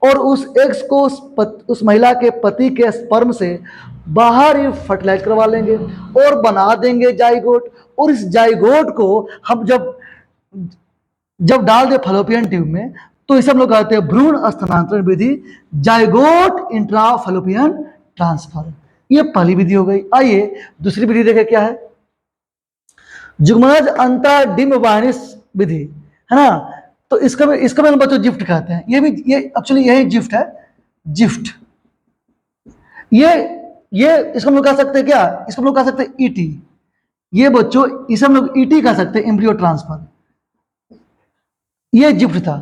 और उस एक्स को उस महिला के पति के स्पर्म से बाहर ही फर्टिलाइज करवा लेंगे और बना देंगे जाइगोट। और इस जाइगोट को हम जब डाल दे फैलोपियन ट्यूब में, तो इसे हम लोग कहते हैं भ्रूण स्थानांतरण विधि, जाइगोट इंट्राफैलोपियन ट्रांसफर। ये पहली विधि हो गई। आइए दूसरी विधि देखें क्या है। जुग्मनज अंतर डिम्ब वायनिस विधि है ना। तो इसका भी बच्चों जिफ्ट कहते हैं। ये एक्चुअली यही जिफ्ट है, जिफ्ट। ये इसको हम लोग कह सकते हैं क्या, इसको हम लोग कह सकते हैं ईटी। ये बच्चों इसे हम लोग ईटी कह सकते हैं, एम्ब्रियो ट्रांसफर। ये जिफ्ट था।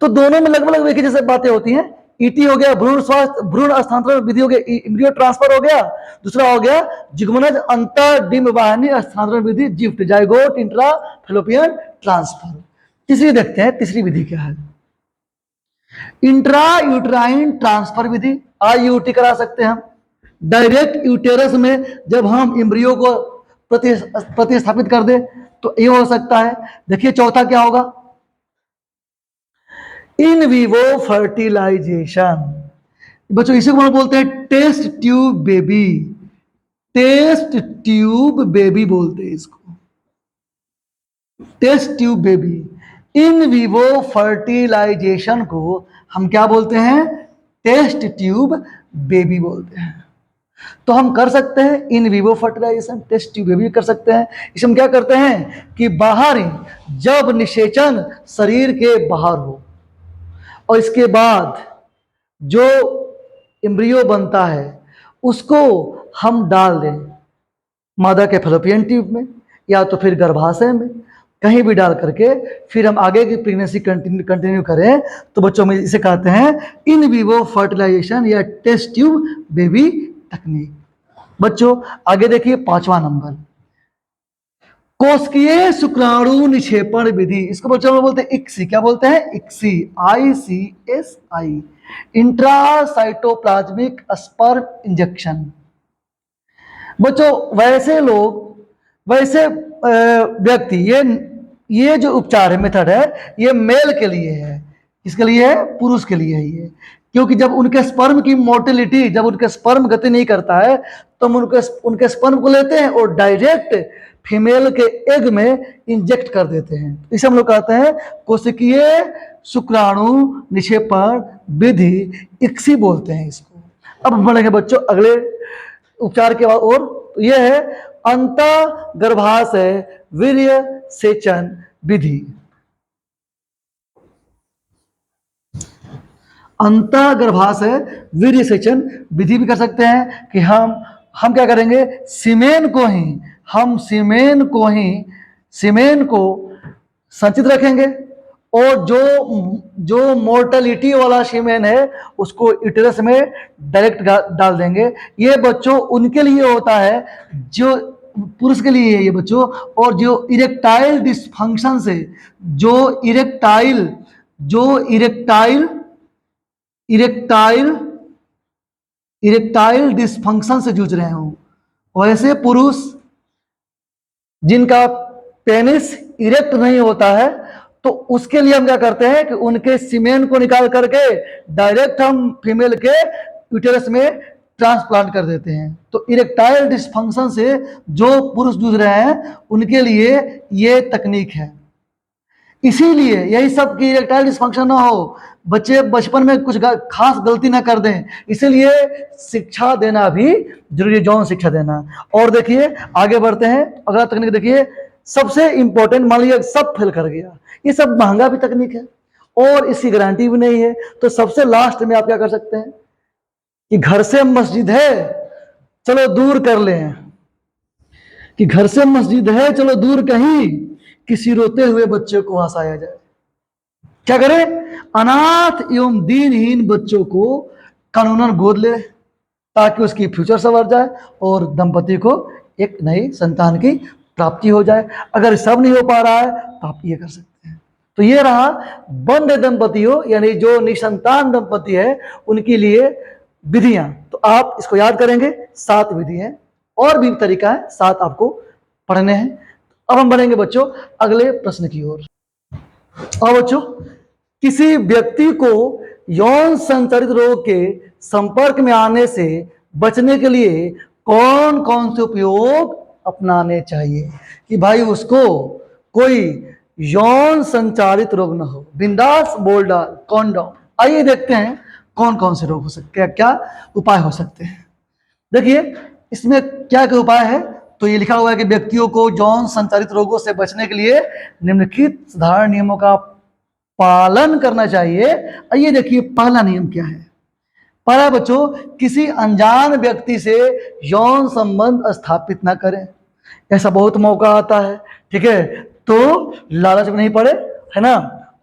तो दोनों में लगभग एक ही जैसे बातें होती हैं। ईटी हो गया भ्रूण स्वास्थ्य, भ्रूण हस्तांतरण विधि हो गया, एम्ब्रियो ट्रांसफर हो गया। दूसरा हो गया जुग्मनज अंतर डिम्ब वाहिनी हस्तांतरण विधि, GIFT, zygote intra fallopian transfer. तीसरी देखते हैं, तीसरी विधि क्या है। इंट्रा यूट्राइन ट्रांसफर विधि, आईयूटी करा सकते हैं हम। डायरेक्ट यूटेरस में जब हम एम्ब्रियो को प्रतिस्थापित कर दे तो ये हो सकता है। देखिए चौथा क्या होगा, इन विवो फर्टिलाइजेशन। बच्चों इसी को हम बोलते हैं test tube baby, test tube baby बोलते हैं इसको, test tube baby. In vivo fertilisation को हम क्या बोलते हैं, टेस्ट ट्यूब बेबी बोलते हैं। तो हम कर सकते हैं in vivo fertilisation, test tube baby कर सकते हैं। इसे हम क्या करते हैं कि बाहर जब निषेचन शरीर के बाहर हो और इसके बाद जो एम्ब्रियो बनता है उसको हम डाल दें मादा के फैलोपियन ट्यूब में या तो फिर गर्भाशय में, कहीं भी डाल करके फिर हम आगे की प्रेगनेंसी कंटिन्यू करें। तो बच्चों में इसे कहते हैं इन विवो फर्टिलाइजेशन या टेस्ट ट्यूब बेबी तकनीक। बच्चों आगे देखिए 5वां नंबर, कोशिकीय शुक्राणु निक्षेपण विधि। इसको बच्चों में बोलते हैं इक्सी। क्या बोलते हैं, ICSI, ICSI, intracytoplasmic sperm injection. बच्चों वैसे लोग, वैसे व्यक्ति, ये जो उपचार है, मेथड है, ये मेल के लिए है। किसके लिए है, पुरुष के लिए है ये। क्योंकि जब उनके स्पर्म की मोटिलिटी, जब उनके स्पर्म गति नहीं करता है तो हम उनके स्पर्म को लेते हैं और डायरेक्ट फीमेल के एग में इंजेक्ट कर देते हैं। इसे हम लोग कहते हैं कोशिकीय शुक्राणु निक्षेपण विधि, इक्सी बोलते हैं इसको। अब हम बढ़ेंगे बच्चों अगले उपचार के बाद और, तो यह है अंतः गर्भाशय वीर्य सेचन विधि। अंतः गर्भाशय वीर्य सेचन विधि भी कर सकते हैं कि हम क्या करेंगे, सीमेन को संचित रखेंगे और जो मोर्टेलिटी वाला सीमेन है उसको यूटेरस में डायरेक्ट डाल देंगे। ये बच्चों उनके लिए होता है जो पुरुष के लिए है ये बच्चों, और जो इरेक्टाइल डिस्फंक्शन से, जो इरेक्टाइल डिस्फंक्शन से जूझ रहे हो, वैसे पुरुष जिनका पेनिस इरेक्ट नहीं होता है तो उसके लिए हम क्या करते हैं कि उनके सीमेन को निकाल करके डायरेक्ट हम फीमेल के यूटेरस में ट्रांसप्लांट कर देते हैं। तो इरेक्टाइल डिस्फंक्शन से जो पुरुष जूझ रहे हैं उनके लिए ये तकनीक है। इसीलिए यही सब कि इरेक्टाइल डिस्फंक्शन ना हो, बच्चे बचपन में कुछ खास गलती ना कर दें, इसीलिए शिक्षा देना भी जरूरी है, यौन शिक्षा देना। और देखिए आगे बढ़ते हैं, अगला तकनीक देखिए सबसे इंपॉर्टेंट। मान लीजिए सब फेल कर गया, ये सब महंगा भी तकनीक है और इसकी गारंटी भी नहीं है। तो सबसे लास्ट में आप क्या कर सकते हैं कि घर से मस्जिद है चलो दूर कर लें, कि घर से मस्जिद है चलो दूर कहीं, किसी रोते हुए बच्चे को हंसाया जाए। क्या करें, अनाथ एवं दीनहीन बच्चों को कानूनन गोद ले ताकि उसकी फ्यूचर संवर जाए और दंपति को एक नई संतान की प्राप्ति हो जाए। अगर सब नहीं हो पा रहा है तो आप ये कर सकते हैं। तो ये रहा बंध दंपतियों यानी जो निसंतान दंपति है उनके लिए विधियां। तो आप इसको याद करेंगे, 7 विधि है और भी तरीका है, 7 आपको पढ़ने हैं। अब हम बढ़ेंगे बच्चों अगले प्रश्न की ओर। अब बच्चों किसी व्यक्ति को यौन संचारित रोग के संपर्क में आने से बचने के लिए कौन कौन से उपयोग अपनाने चाहिए कि भाई उसको कोई यौन संचारित रोग ना हो। बिंदास बोल डाल कॉन्डोम। आइए देखते हैं कौन कौन से रोग हो सकते हैं, क्या क्या उपाय हो सकते हैं। देखिए इसमें क्या क्या उपाय है, तो ये लिखा हुआ है कि व्यक्तियों को यौन संचारित रोगों से बचने के लिए निम्नलिखित साधारण नियमों का पालन करना चाहिए। ये देखिए पहला नियम क्या है। पहला बच्चों, किसी अनजान व्यक्ति से यौन संबंध स्थापित ना करें। ऐसा बहुत मौका आता है, ठीक है, तो लालच में नहीं पड़े, है ना,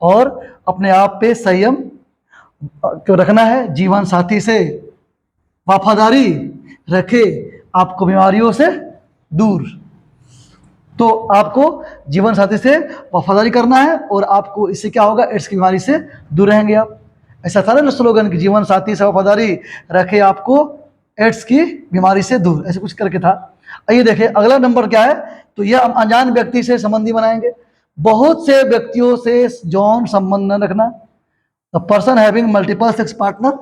और अपने आप पे संयम क्यों रखना है। जीवन साथी से वफादारी रखे, आपको बीमारियों से दूर। तो आपको जीवन साथी से वफादारी करना है और आपको इससे क्या होगा, एड्स की बीमारी से दूर रहेंगे आप। ऐसा था ना स्लोगन कि जीवन साथी से वफादारी रखे, आपको एड्स की बीमारी से दूर, ऐसे कुछ करके था। आइए देखें अगला नंबर क्या है, तो यह हम अनजान व्यक्ति से संबंधी बनाएंगे। बहुत से व्यक्तियों से यौन संबंध न रखना। The person having multiple sex partner,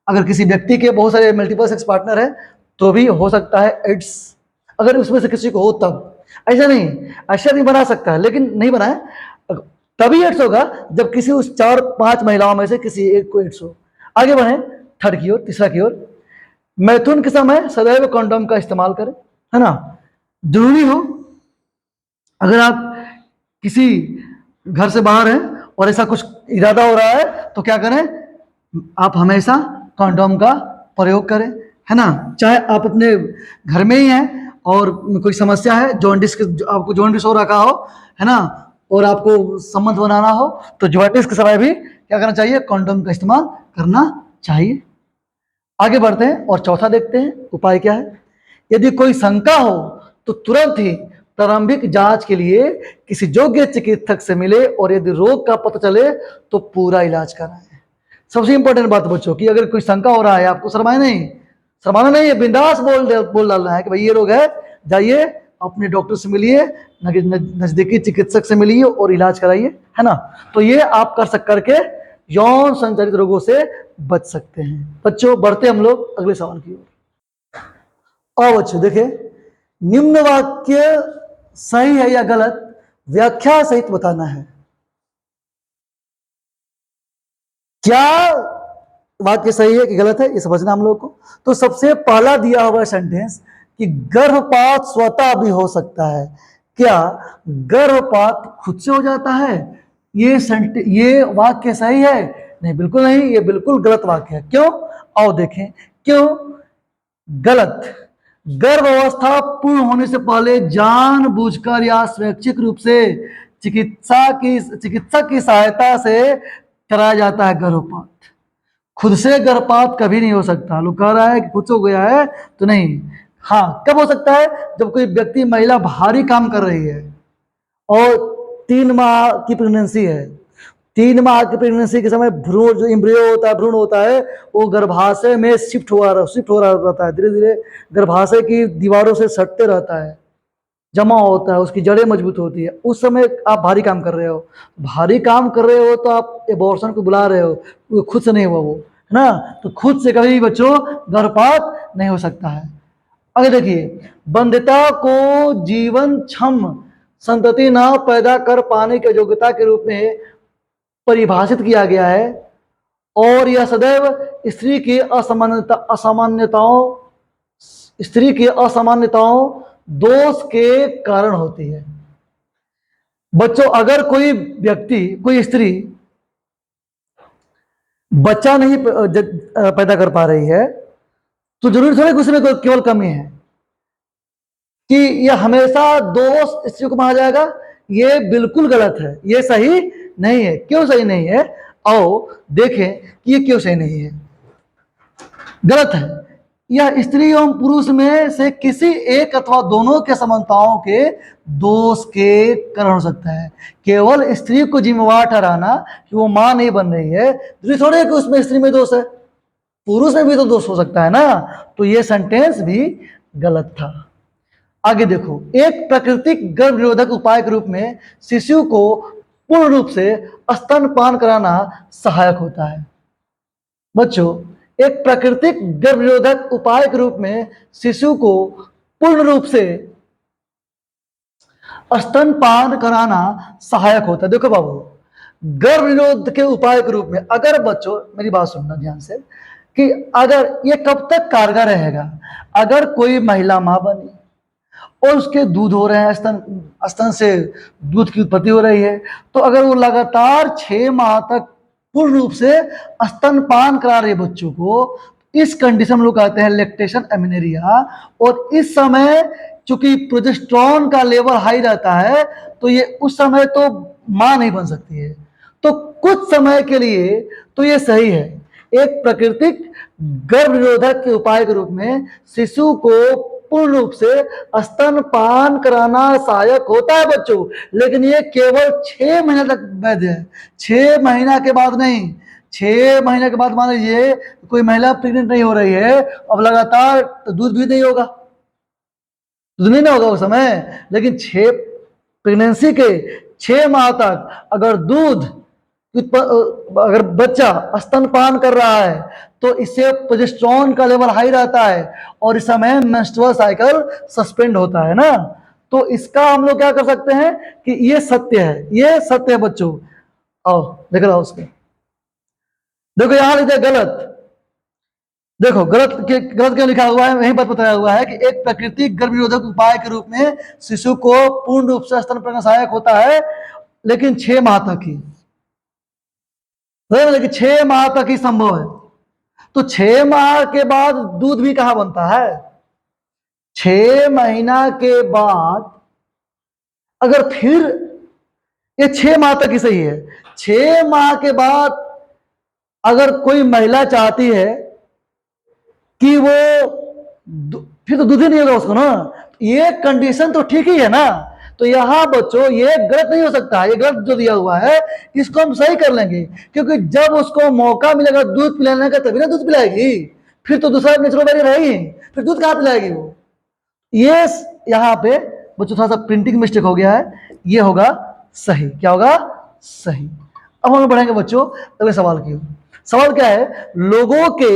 अगर किसी व्यक्ति के बहुत सारे मल्टीपल सेक्स पार्टनर है तो भी हो सकता है एड्स, अगर उसमें से किसी को हो तब। ऐसा नहीं, ऐसा नहीं बना सकता है, लेकिन नहीं बनाए तभी एड्स होगा जब किसी उस 4-5 महिलाओं में से किसी एक को एड्स हो। आगे बढ़े थर्ड की ओर, तीसरा की ओर। मैथुन के समय सदैव कंडोम का इस्तेमाल करें, है ना, जरूरी हो। अगर आप किसी घर से बाहर हैं और ऐसा कुछ इरादा हो रहा है तो क्या करें, आप हमेशा कंडोम का प्रयोग करें, है ना। चाहे आप अपने घर में ही हैं और कोई समस्या है, जॉन्डिस, आपको जॉन्डिस हो रखा हो, है ना, और आपको संबंध बनाना हो, तो जॉन्डिस के समय भी क्या करना चाहिए, कंडोम का इस्तेमाल करना चाहिए। आगे बढ़ते हैं और चौथा देखते हैं उपाय क्या है। यदि कोई शंका हो तो तुरंत ही प्रारंभिक जांच के लिए किसी योग्य चिकित्सक से मिले और यदि रोग का पता चले तो पूरा इलाज कराएं। सबसे इंपॉर्टेंट बात बच्चों की, अगर कोई शंका हो रहा है, आपको शर्माना नहीं है, बिंदास बोल डालना है कि भाई ये रोग है, जाइए अपने डॉक्टर से मिलिए, नजदीकी चिकित्सक से मिलिए और इलाज कराइए, है ना। तो ये आप करके यौन संचारित रोगों से बच सकते हैं। बच्चों बढ़ते हम लोग अगले सवाल की ओर। और बच्चों देखें, निम्न वाक्य सही है या गलत, व्याख्या सहित बताना है। क्या वाक्य सही है कि गलत है, ये समझना हम लोग को। तो सबसे पहला दिया हुआ सेंटेंस कि गर्भपात स्वतः भी हो सकता है। क्या गर्भपात खुद से हो जाता है? ये वाक्य सही है? नहीं, बिल्कुल नहीं, ये बिल्कुल गलत वाक्य है। क्यों? आओ देखें क्यों गलत। गर्भावस्था पूर्ण होने से पहले जानबूझकर या स्वैच्छिक रूप से चिकित्सक की सहायता से कराया जाता है गर्भपात। खुद से गर्भपात कभी नहीं हो सकता। लोग कह रहा है कि खुद से हो गया है, तो नहीं। हाँ, कब हो सकता है? जब कोई व्यक्ति, महिला भारी काम कर रही है और 3 माह की प्रेगनेंसी है। 3 माह की प्रेगनेंसी के समय भ्रूण, जो एम्ब्रियो होता है, भ्रूण होता है, वो गर्भाशय में शिफ्ट हो रहा रहता है, धीरे धीरे गर्भाशय की दीवारों से सटते रहता है, जमा होता है, उसकी जड़ें मजबूत होती है। उस समय आप भारी काम कर रहे हो, तो आप एबॉर्शन को बुला रहे हो, वो खुद से नहीं हुआ, वो है ना। तो खुद से कभी बच्चों गर्भपात नहीं हो सकता है। आगे देखिए, बंध्यता को जीवन क्षम संतति न पैदा कर पाने की योग्यता के रूप में परिभाषित किया गया है और यह सदैव स्त्री की असामान्यताओं दोष के कारण होती है। बच्चों, अगर कोई व्यक्ति, कोई स्त्री बच्चा नहीं पैदा कर पा रही है तो जरूरी थोड़ी उसमें केवल कमी है कि यह हमेशा दोष स्त्री को माना जाएगा। ये बिल्कुल गलत है, ये सही नहीं है। क्यों सही नहीं है? आओ देखें कि ये क्यों सही नहीं है, गलत है। यह स्त्री एवं पुरुष में से किसी एक अथवा दोनों के समानताओं के दोष के कारण हो सकता है। केवल स्त्री को जिम्मेवार ठहराना कि वो मां नहीं बन रही है, जरूरी थोड़ी है कि उसमें स्त्री में दोष है, पुरुष में भी तो दोष हो सकता है ना। तो ये सेंटेंस भी गलत था। आगे देखो, एक प्राकृतिक गर्भ निरोधक उपाय के रूप में शिशु को पूर्ण रूप से स्तनपान कराना सहायक होता है। बच्चों, एक प्राकृतिक गर्भ निरोधक उपाय के रूप में शिशु को पूर्ण रूप से स्तनपान कराना सहायक होता है। देखो बाबू, गर्भ निरोध के उपाय के रूप में, अगर बच्चों मेरी बात सुनना ध्यान से, कि अगर ये कब तक कारगर रहेगा, अगर कोई महिला मां बनी और उसके दूध हो रहे हैं, स्तन से दूध की उत्पत्ति हो रही है, तो अगर वो लगातार 6 माह तक पूर्ण रूप से स्तनपान करा रहे बच्चों को, इस कंडीशन में लोग कहते हैं लैक्टेशन एमिनेरिया। और इस समय चूंकि प्रोजेस्टेरोन का लेवल हाई रहता है, तो ये उस समय तो मां नहीं बन सकती है, तो कुछ समय के लिए तो ये सही है। एक प्राकृतिक गर्भ निरोधक के उपाय के रूप में शिशु को पूर्ण रूप से स्तनपान कराना सहायक होता है बच्चों, लेकिन ये केवल 6 महीने तक वैध है, 6 महीना के बाद नहीं। 6 महीने के बाद मान लीजिए कोई महिला प्रेग्नेंट नहीं हो रही है, अब लगातार तो दूध भी नहीं होगा, दूध नहीं होगा उस समय, लेकिन 6 प्रेगनेंसी के 6 माह तक अगर दूध अगर बच्चा स्तनपान कर रहा है, तो इससे प्रोजेस्टेरोन का लेवल हाई रहता है और इस समय मेंस्ट्रुअल साइकिल सस्पेंड होता है ना। तो इसका हम लोग क्या कर सकते हैं कि ये सत्य है, ये सत्य है बच्चों। आओ देख रहा उसके, देखो यहां लिखा गलत, देखो गलत क्या लिखा हुआ है, वहीं पर बताया हुआ है कि एक प्राकृतिक गर्भ निरोधक उपाय के रूप में शिशु को पूर्ण रूप से स्तनपान सहायक होता है, लेकिन 6 माह तक ही, लेकिन 6 माह तक ही संभव है। तो 6 माह के बाद दूध भी कहां बनता है? 6 महीना के बाद अगर फिर ये 6 माह तक ही सही है, 6 माह के बाद अगर कोई महिला चाहती है कि वो फिर तो दूध ही नहीं होगा उसको ना, ये कंडीशन तो ठीक ही है ना। तो यहां बच्चों ये गलत नहीं हो सकता, ये गलत जो दिया हुआ है इसको हम सही कर लेंगे, क्योंकि जब उसको मौका मिलेगा दूध पिलाने का तभी ना दूध पिलाएगी, फिर तो दूसरा नेचुरल बैरियर रहेगी, फिर दूध कहां पिलाएगी वो। ये यहां पे बच्चों थोड़ा सा प्रिंटिंग मिस्टेक हो गया है, ये होगा सही। क्या होगा? सही। अब हम बढ़ेंगे बच्चों अगले सवाल की ओर। सवाल क्या है? लोगों के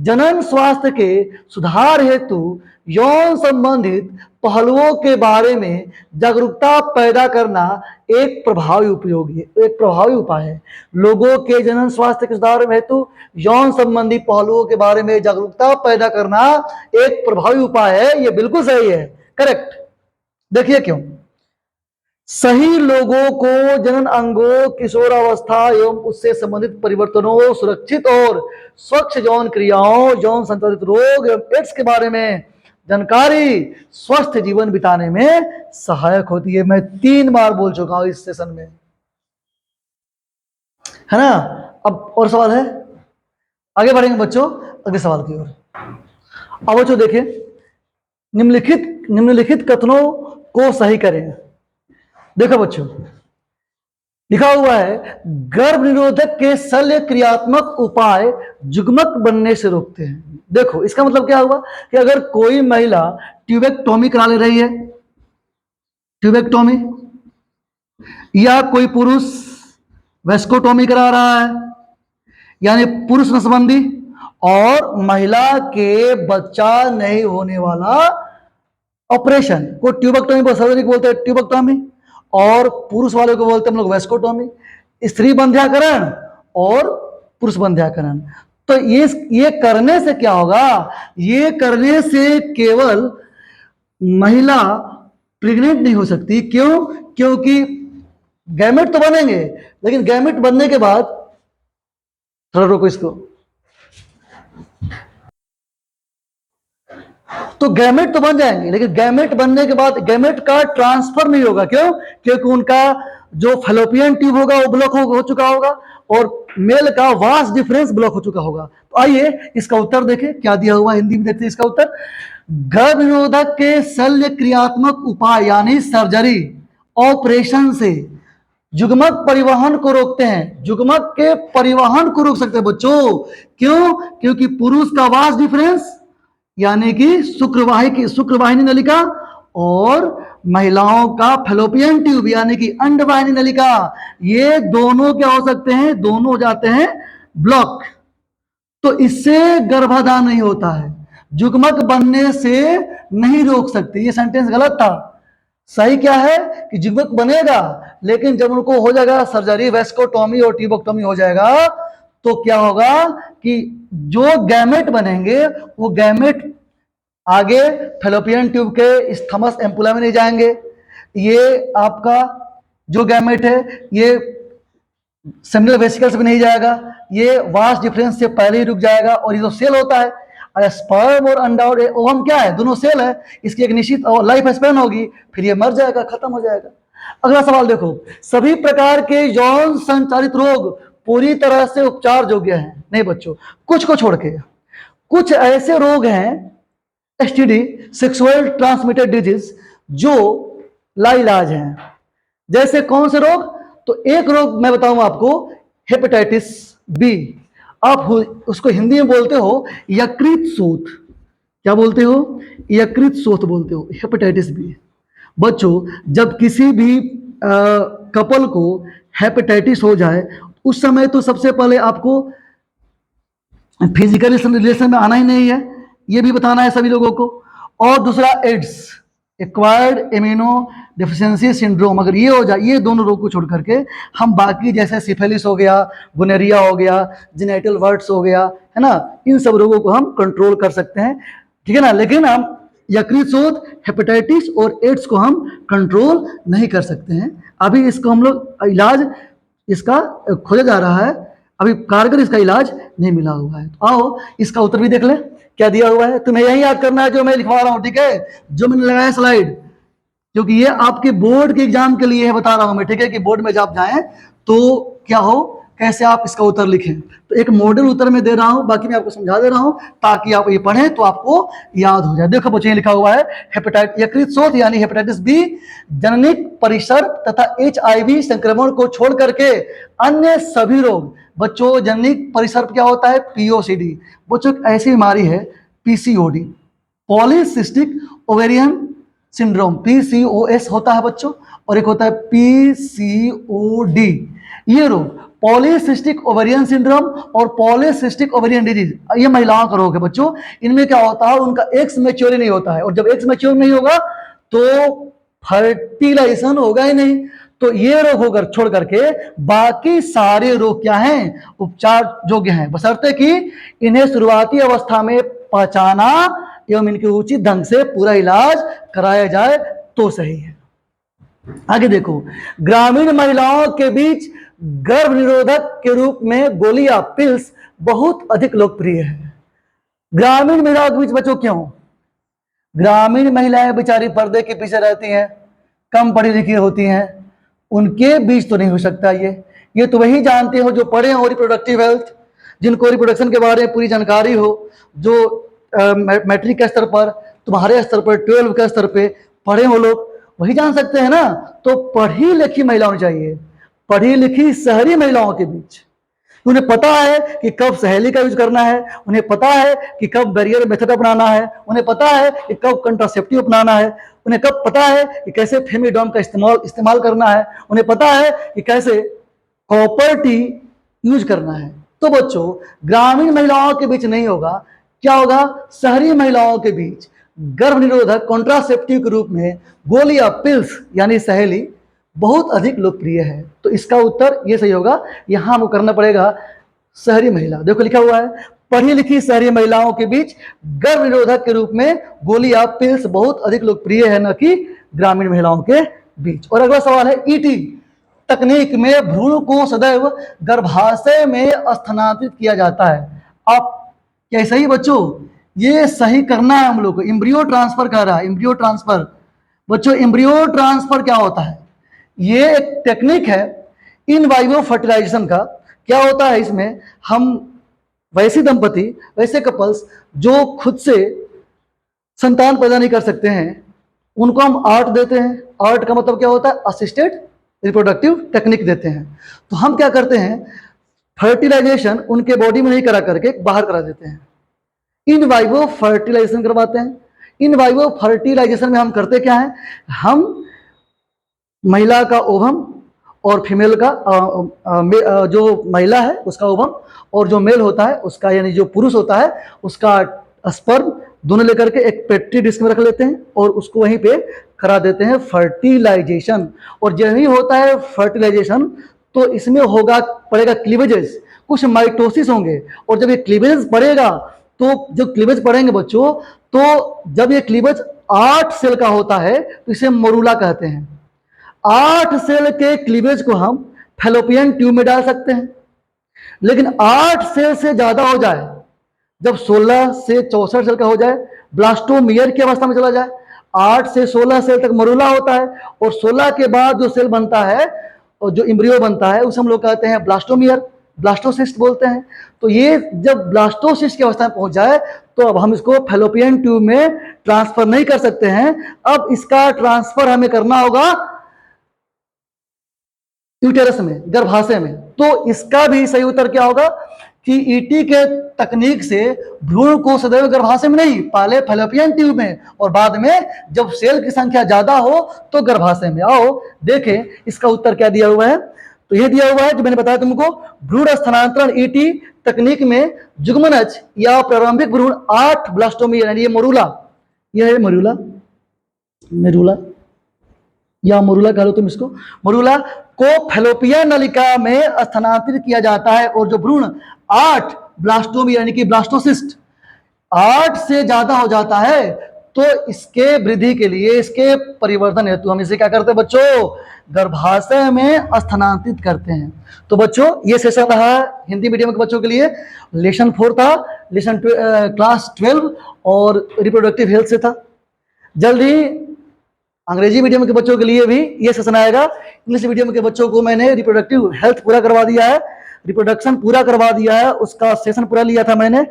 जनन स्वास्थ्य के सुधार हेतु यौन संबंधित पहलुओं के बारे में जागरूकता पैदा करना एक प्रभावी उपाय है। लोगों के जनन स्वास्थ्य के सुधार हेतु यौन संबंधी पहलुओं के बारे में जागरूकता पैदा करना एक प्रभावी उपाय है। यह बिल्कुल सही है, करेक्ट। देखिए क्यों। सही लोगों को जनन अंगों, किशोरावस्था एवं उससे संबंधित परिवर्तनों, सुरक्षित और स्वच्छ यौन क्रियाओं, यौन संचालित रोग एवं एड्स के बारे में जानकारी स्वस्थ जीवन बिताने में सहायक होती है। मैं 3 बार बोल चुका हूं इस सेशन में, है ना। अब और सवाल है, आगे बढ़ेंगे बच्चों अगले सवाल की ओर। अब बच्चों देखिए, निम्नलिखित कथनों को सही करें। देखो बच्चों, लिखा हुआ है गर्भ निरोधक के शल्य क्रियात्मक उपाय युग्मक बनने से रोकते हैं। देखो इसका मतलब क्या हुआ कि अगर कोई महिला ट्यूबेक्टोमी करा ले रही है, ट्यूबेक्टोमी, या कोई पुरुष वेस्कोटोमी करा रहा है, यानी पुरुष नसबंदी, और महिला के बच्चा नहीं होने वाला ऑपरेशन को ट्यूबेक्टोमी सर्जरी बोलते हैं, ट्यूबेक्टोमी, और पुरुष वाले को बोलते हैं हम लोग वेस्कोटोमी। स्त्री बंध्याकरण और पुरुष बंध्याकरण। तो ये करने से क्या होगा? ये करने से केवल महिला प्रेग्नेंट नहीं हो सकती। क्यों? क्योंकि गैमेट तो बनेंगे, लेकिन गैमेट बनने के बाद, थोड़ा रोको इसको, तो गैमेट तो बन जाएंगे, लेकिन गैमेट बनने के बाद गैमेट का ट्रांसफर नहीं होगा। क्यों? क्योंकि उनका जो फैलोपियन ट्यूब होगा वो ब्लॉक हो चुका होगा और मेल का वास डिफरेंस ब्लॉक हो चुका होगा। तो आइए इसका उत्तर देखें, क्या दिया हुआ हिंदी में देखते हैं इसका उत्तर। गर्भ निरोधक के शल्य क्रियात्मक उपाय यानी सर्जरी, ऑपरेशन से युग्मक परिवहन को रोकते हैं। युग्मक के परिवहन को रोक सकते हैं बच्चों। क्यों? क्योंकि पुरुष का वास डिफरेंस यानी कि शुक्रवाहिनी नलिका और महिलाओं का फैलोपियन ट्यूब यानी कि अंडवाहिनी नलिका, ये दोनों क्या हो सकते हैं? दोनों हो जाते हैं ब्लॉक। तो इससे गर्भाधान नहीं होता है, युग्मक बनने से नहीं रोक सकती। ये सेंटेंस गलत था। सही क्या है कि युग्मक बनेगा, लेकिन जब उनको हो जाएगा सर्जरी, वेस्कोटोमी और ट्यूबोक्टोमी हो जाएगा, तो क्या होगा कि जो गैमेट बनेंगे वो गैमेट आगे फैलोपियन ट्यूब के स्थमस एम्पुला में नहीं जाएंगे, ये आपका जो गैमेट है ये सेमिनल वेसिकल्स में नहीं जाएगा, ये वास्ट डिफरेंस से पहले ही रुक जाएगा। और ये जो सेल होता है, अरे स्पर्म और अंडा और ओवम क्या है, दोनों सेल है, इसकी एक निश्चित लाइफ स्पैन होगी, फिर ये मर जाएगा, खत्म हो जाएगा। अगला सवाल देखो, सभी प्रकार के यौन संचालित रोग पूरी तरह से उपचार योग्य हैं? नहीं बच्चों, कुछ को छोड़ के। कुछ ऐसे रोग हैं एसटीडी, सेक्सुअल ट्रांसमिटेड डिजीज, जो लाइलाज हैं। जैसे कौन से रोग? तो एक रोग मैं बताऊं आपको, हेपेटाइटिस बी, आप उसको हिंदी में बोलते हो यकृत शोथ। क्या बोलते हो? यकृत शोथ बोलते हो, हेपेटाइटिस बी। बच्चों, जब किसी भी कपल को हेपेटाइटिस हो जाए, उस समय तो सबसे पहले आपको फिजिकल रिलेशन में आना ही नहीं है, ये भी बताना है सभी लोगों को। और दूसरा AIDS, acquired immuno deficiency syndrome, अगर ये हो जाए, ये दोनों रोग को छोड़ करके हम बाकी जैसे सिफिलिस हो गया, गोनेरिया हो गया, जेनिटल वर्ट्स हो गया, है ना, इन सब रोगों को हम कंट्रोल कर सकते हैं, ठीक है ना। लेकिन हम यकृत शोथ, हेपेटाइटिस और एड्स को हम कंट्रोल नहीं कर सकते हैं। अभी इसको हम लोग इलाज इसका खोजा जा रहा है, अभी कारगर इसका इलाज नहीं मिला हुआ है। तो आओ इसका उत्तर भी देख ले, क्या दिया हुआ है। तुम्हें यही याद करना है जो मैं लिखवा रहा हूं, ठीक है, जो मैंने लगाया स्लाइड, क्योंकि ये आपके बोर्ड के एग्जाम के लिए है, बता रहा हूं मैं, ठीक है, कि बोर्ड में जब आप जाएं तो क्या हो, कैसे आप इसका उत्तर लिखें। तो एक मॉडल उत्तर में दे रहा हूं, बाकी मैं आपको समझा दे रहा हूं ताकि आप ये पढ़ें तो आपको याद हो जाए। देखो बच्चों, ये लिखा हुआ है हेपेटाइटिस, यकृत शोथ यानी हेपेटाइटिस बी जननिक परिसर तथा एचआईवी संक्रमण को छोड़ करके अन्य सभी रोग। बच्चों, जननिक परिसर क्या होता है? पीओसीडी। बच्चों, ऐसी बीमारी है PCOD, polycystic ovarian syndrome, PCOS होता है बच्चों, और एक होता है पीसीओडी। ये रोग पॉलीसिस्टिक ओवेरियन सिंड्रोम और पॉलीसिस्टिक ओवेरियन डिजीज, ये महिलाओं का रोग है बच्चों। इनमें क्या होता है, उनका एक्स मैच्योर नहीं होता है, और जब एक्स मैच्योर नहीं होगा तो फर्टिलाइजेशन होगा ही नहीं। तो ये रोग होकर छोड़ करके बाकी सारे रोग क्या हैं? उपचार योग्य हैं, बशर्ते कि इन्हें शुरुआती अवस्था में पहचाना एवं इनके उचित ढंग से पूरा इलाज कराया जाए तो सही है। आगे देखो, ग्रामीण महिलाओं के बीच गर्भ निरोधक के रूप में गोलियां, पिल्स बहुत अधिक लोकप्रिय है। ग्रामीण महिलाओं के बीच बच्चों क्यों? ग्रामीण महिलाएं बेचारी पर्दे के पीछे रहती हैं, कम पढ़ी लिखी होती हैं, उनके बीच तो नहीं हो सकता ये तो वही जानते हो जो पढ़े हो रिप्रोडक्टिव हेल्थ, जिनको रिप्रोडक्शन के बारे में पूरी जानकारी हो, जो मैट्रिक के स्तर पर, तुम्हारे स्तर पर 12 के स्तर पे पढ़े हो लोग, वही जान सकते हैं ना। तो पढ़ी लिखी महिलाओं चाहिए, पढ़ी लिखी शहरी महिलाओं के बीच। उन्हें पता है कि कब सहेली का यूज करना है, उन्हें पता है कि कब बैरियर मेथड अपनाना है, उन्हें पता है कि कब कंट्रासेप्टिव अपनाना है, उन्हें कब पता है कि कैसे फेमिडॉम का इस्तेमाल करना है, उन्हें पता है कि कैसे कॉपर टी यूज करना है। तो बच्चों, ग्रामीण महिलाओं के बीच नहीं होगा, क्या होगा? शहरी महिलाओं के बीच गर्भ निरोधक कॉन्ट्रासेप्टिव के रूप में गोलियां, पिल्स यानी सहेली बहुत अधिक लोकप्रिय है। तो इसका उत्तर ये सही होगा, यहां हमको करना पड़ेगा शहरी महिला। देखो लिखा हुआ है, पढ़ी लिखी शहरी महिलाओं के बीच गर्भ निरोधक के रूप में गोलियां, पिल्स बहुत अधिक लोकप्रिय है, न कि ग्रामीण महिलाओं के बीच। और अगला सवाल है, ईटी तकनीक में भ्रूण को सदैव गर्भाशय में स्थानांतरित किया जाता है। आप क्या सही बच्चों? ये सही करना है हम लोग को। एम्ब्रियो ट्रांसफर कर रहा है, एम्ब्रियो ट्रांसफर। बच्चों, एम्ब्रियो ट्रांसफर क्या होता है? ये एक टेक्निक है इन वाइवो फर्टिलाइजेशन का। क्या होता है इसमें, हम वैसे दंपति, वैसे कपल्स जो खुद से संतान पैदा नहीं कर सकते हैं, उनको हम आर्ट देते हैं। आर्ट का मतलब क्या होता है? असिस्टेड रिप्रोडक्टिव टेक्निक देते हैं। तो हम क्या करते हैं, फर्टिलाइजेशन उनके बॉडी में नहीं करा करके बाहर करा देते हैं, इन वाइवो फर्टिलाइजेशन करवाते हैं। इन वाइवो फर्टिलाइजेशन में हम करते क्या है, हम महिला का ओवम और फीमेल का जो महिला है उसका ओवम, और जो मेल होता है उसका, यानी जो पुरुष होता है उसका स्पर्म, दोनों लेकर के एक पेट्री डिस्क में रख लेते हैं और उसको वहीं पे करा देते हैं फर्टिलाइजेशन। और जब ही होता है फर्टिलाइजेशन तो इसमें होगा पड़ेगा क्लीवेजेस, कुछ माइटोसिस होंगे, और जब ये क्लीवेज बढ़ेगा, तो जब क्लीवेज बढ़ेंगे बच्चों, तो जब ये क्लीवेज 8 सेल का होता है तो इसे मोरूला कहते हैं। 8 सेल के क्लीवेज को हम फैलोपियन ट्यूब में डाल सकते हैं, लेकिन 8 सेल से ज्यादा हो जाए, जब 16 से 64 सेल का हो जाए, ब्लास्टोमियर की अवस्था में चला जाए, 8 से 16 सेल तक मरूला होता है, और 16 के बाद जो सेल बनता है और जो एम्ब्रियो बनता है उसे हम लोग कहते हैं ब्लास्टोमियर, ब्लास्टोसिस्ट बोलते हैं। तो ये जब ब्लास्टोसिस्ट की अवस्था में पहुंच जाए तो अब हम इसको फैलोपियन ट्यूब में ट्रांसफर नहीं कर सकते हैं, अब इसका ट्रांसफर हमें करना होगा यूटेरस में, गर्भाशय में। तो इसका भी सही उत्तर क्या होगा कि ईटी के तकनीक से भ्रूण को सदैव गर्भाशय में नहीं, पहले फैलोपियन ट्यूब में, और बाद में जब सेल की संख्या ज्यादा हो तो गर्भाशय में। आओ देखें इसका उत्तर क्या दिया हुआ है। तो ये दिया हुआ है जो मैंने बताया तुमको, भ्रूण स्थानांतरण ईटी तकनीक में जुग्मनज या प्रारंभिक भ्रूण 8 ब्लास्टोमी, यानी ये मरूला, यह है मरूला, मेरूला या मरूला कह लो तुम इसको, मरूला को फैलोपियन नलिका में स्थानांतरित किया जाता है, और जो भ्रूण 8 ब्लास्टोमी यानी कि ब्लास्टोसिस्ट 8 से ज्यादा हो जाता है तो इसके वृद्धि के लिए, इसके परिवर्धन हेतु हम इसे क्या करते हैं बच्चों, गर्भाशय में स्थानांतरित करते हैं। तो बच्चों ये सेशन रहा हिंदी मीडियम के बच्चों के लिए, लेसन 4 था, लेसन क्लास 12 और रिप्रोडक्टिव हेल्थ से था। जल्दी अंग्रेजी मीडियम के बच्चों के लिए भी ये सेशन आएगा। इंग्लिश मीडियम के बच्चों को मैंने रिप्रोडक्टिव हेल्थ पूरा करवा दिया है, रिप्रोडक्शन पूरा करवा दिया है, उसका सेशन पूरा लिया था मैंने,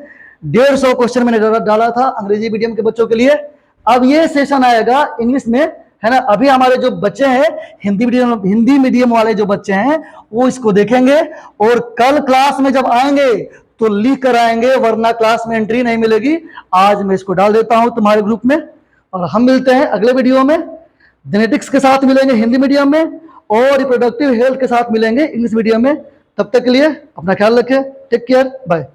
150 क्वेश्चन मैंने डाला था अंग्रेजी मीडियम के बच्चों के लिए। अब ये सेशन आएगा इंग्लिश में, है ना। अभी हमारे जो बच्चे हैं हिंदी मीडियम वाले जो बच्चे हैं वो इसको देखेंगे, और कल क्लास में जब आएंगे तो लिख कर आएंगे, वरना क्लास में एंट्री नहीं मिलेगी। आज मैं इसको डाल देता हूं तुम्हारे ग्रुप में, और हम मिलते हैं अगले वीडियो में। जेनेटिक्स के साथ मिलेंगे हिंदी मीडियम में, और रिप्रोडक्टिव हेल्थ के साथ मिलेंगे इंग्लिश मीडियम में। तब तक के लिए अपना ख्याल रखें, टेक केयर, बाय।